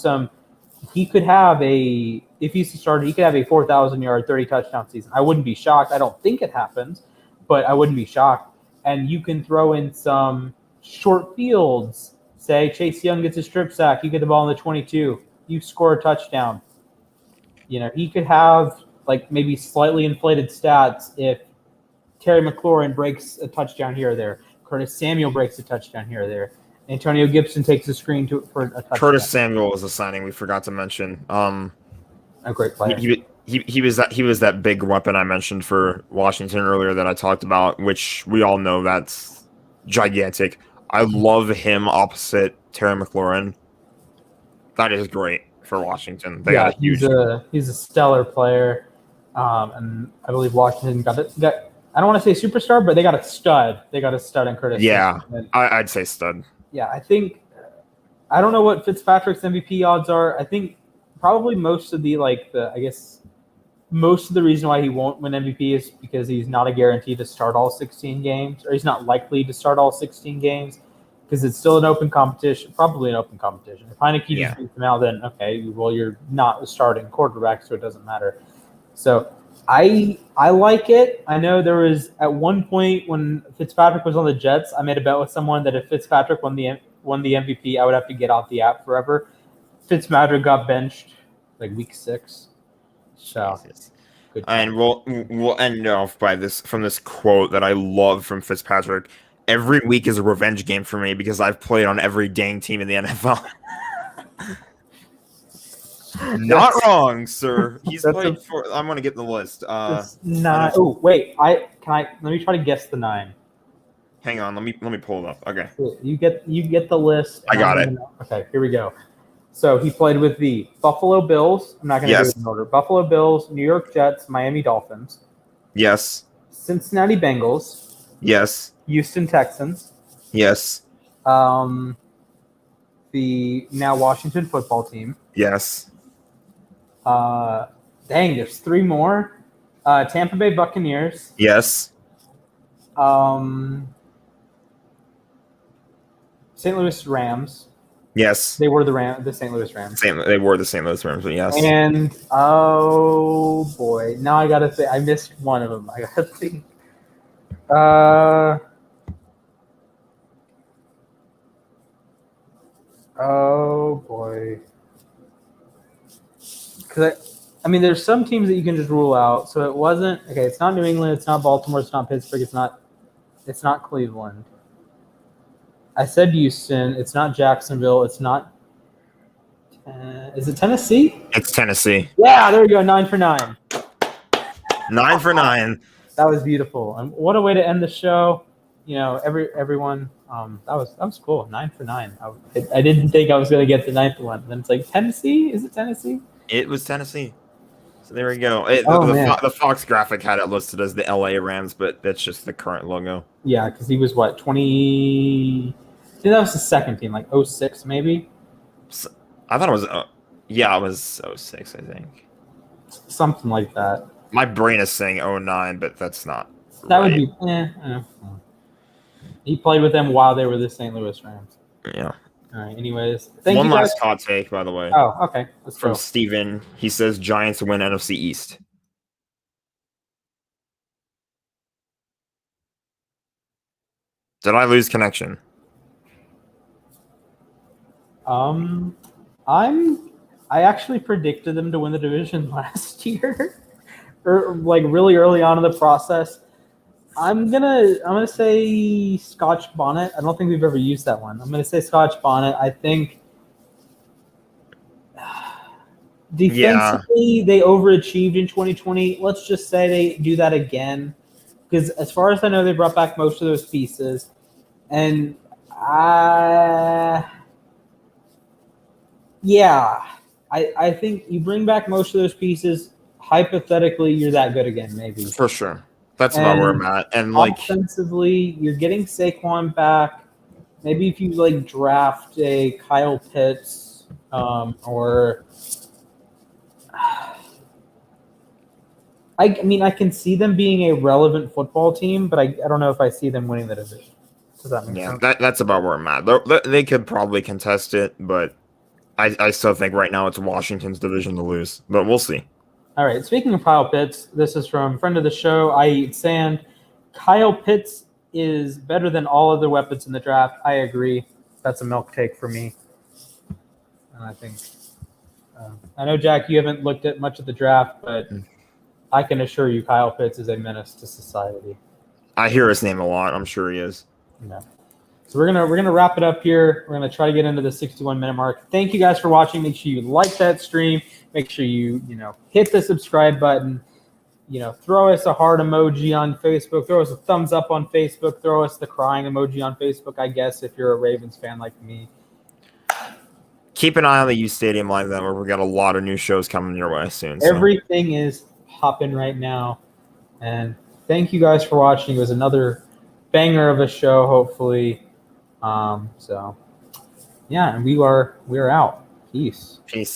if he's started, he could have a 4,000-yard, 30-touchdown season. I wouldn't be shocked. I don't think it happens, but I wouldn't be shocked. And you can throw in some short fields. Say Chase Young gets a strip sack, you get the ball in the 22, you score a touchdown. He could have maybe slightly inflated stats if Terry McLaurin breaks a touchdown here or there. Curtis Samuel breaks a touchdown here or there. Antonio Gibson takes a screen for a touchdown. Curtis Samuel was a signing we forgot to mention. A great player. He was that big weapon I mentioned for Washington earlier that I talked about, which we all know that's gigantic. I love him opposite Terry McLaurin. That is great for Washington. He's a stellar player, and I believe Washington got I don't want to say superstar, but they got a stud. They got a stud in Curtis. Yeah, I'd say stud. Yeah, I don't know what Fitzpatrick's MVP odds are. I think probably most of the reason why he won't win MVP is because he's not a guarantee to start all 16 games, or he's not likely to start all 16 games because it's still an open competition, probably an open competition. If Heineke just beats him out, then okay, well, you're not a starting quarterback, so it doesn't matter. So I like it. I know there was at one point when Fitzpatrick was on the Jets, I made a bet with someone that if Fitzpatrick won the MVP, I would have to get off the app forever. Fitzpatrick got benched week 6. So, and we'll end off by from this quote that I love from Fitzpatrick. Every week is a revenge game for me because I've played on every dang team in the NFL. Not wrong, sir. He's played for. I'm gonna get the list. Nine. Oh wait, let me try to guess the 9. Hang on, let me pull it up. Okay. You get the list. I got it. Okay, here we go. So he played with the Buffalo Bills. I'm not going to do it in order. Buffalo Bills, New York Jets, Miami Dolphins. Yes. Cincinnati Bengals. Yes. Houston Texans. Yes. The now Washington football team. Yes. There's 3 more. Tampa Bay Buccaneers. Yes. St. Louis Rams. Yes. They were the St. Louis Rams. They were the St. Louis Rams, but yes. And, oh, boy. Now I got to say, I missed one of them. I got to think. Oh, boy. Because, there's some teams that you can just rule out. So it wasn't – okay, it's not New England. It's not Baltimore. It's not Pittsburgh. It's not Cleveland. I said Houston. It's not Jacksonville. It's not is it Tennessee? It's Tennessee. Yeah, there we go. 9 for 9. 9 for 9. That was beautiful. And what a way to end the show. Everyone. That was cool. 9 for 9. I didn't think I was going to get the 9th one. Then it's Tennessee. Is it Tennessee? It was Tennessee. So there we go. The Fox graphic had it listed as the LA Rams, but that's just the current logo. Yeah, because he was 20. I think that was the second team, 06 maybe. I thought it was. It was 06, I think. Something like that. My brain is saying 09, but that's not. That right. would be. He played with them while they were the St. Louis Rams. Yeah. All right. Anyways, one last hot take, by the way. Oh, okay. Let's from go. Steven. He says Giants win NFC East. Did I lose connection? I actually predicted them to win the division last year, or really early on in the process. I'm gonna say Scotch Bonnet. I don't think we've ever used that one. I'm gonna say Scotch Bonnet. I think defensively they overachieved in 2020. Let's just say they do that again, because as far as I know, they brought back most of those pieces, and I think you bring back most of those pieces. Hypothetically, you're that good again, maybe. For sure. That's about where I'm at. And like offensively, you're getting Saquon back. Maybe if you like draft a Kyle Pitts or I mean, I can see them being a relevant football team, but I don't know if I see them winning the division. Does that make sense? that's about where I'm at. They could probably contest it, but I still think right now it's Washington's division to lose. But we'll see. All right. Speaking of Kyle Pitts, this is from friend of the show, I Eat Sand. Kyle Pitts is better than all other weapons in the draft. I agree. That's a milk take for me. And I think I know, Jack, you haven't looked at much of the draft, but I can assure you Kyle Pitts is a menace to society. I hear his name a lot. I'm sure he is. Yeah. So we're gonna wrap it up here. We're gonna try to get into the 61-minute mark. Thank you guys for watching. Make sure you like that stream. Make sure you hit the subscribe button. Throw us a heart emoji on Facebook. Throw us a thumbs up on Facebook. Throw us the crying emoji on Facebook, I guess, if you're a Ravens fan like me. Keep an eye on the U Stadium Live Network. We got a lot of new shows coming your way soon. So. Everything is popping right now. And thank you guys for watching. It was another banger of a show, hopefully. And we are out. Peace. Peace.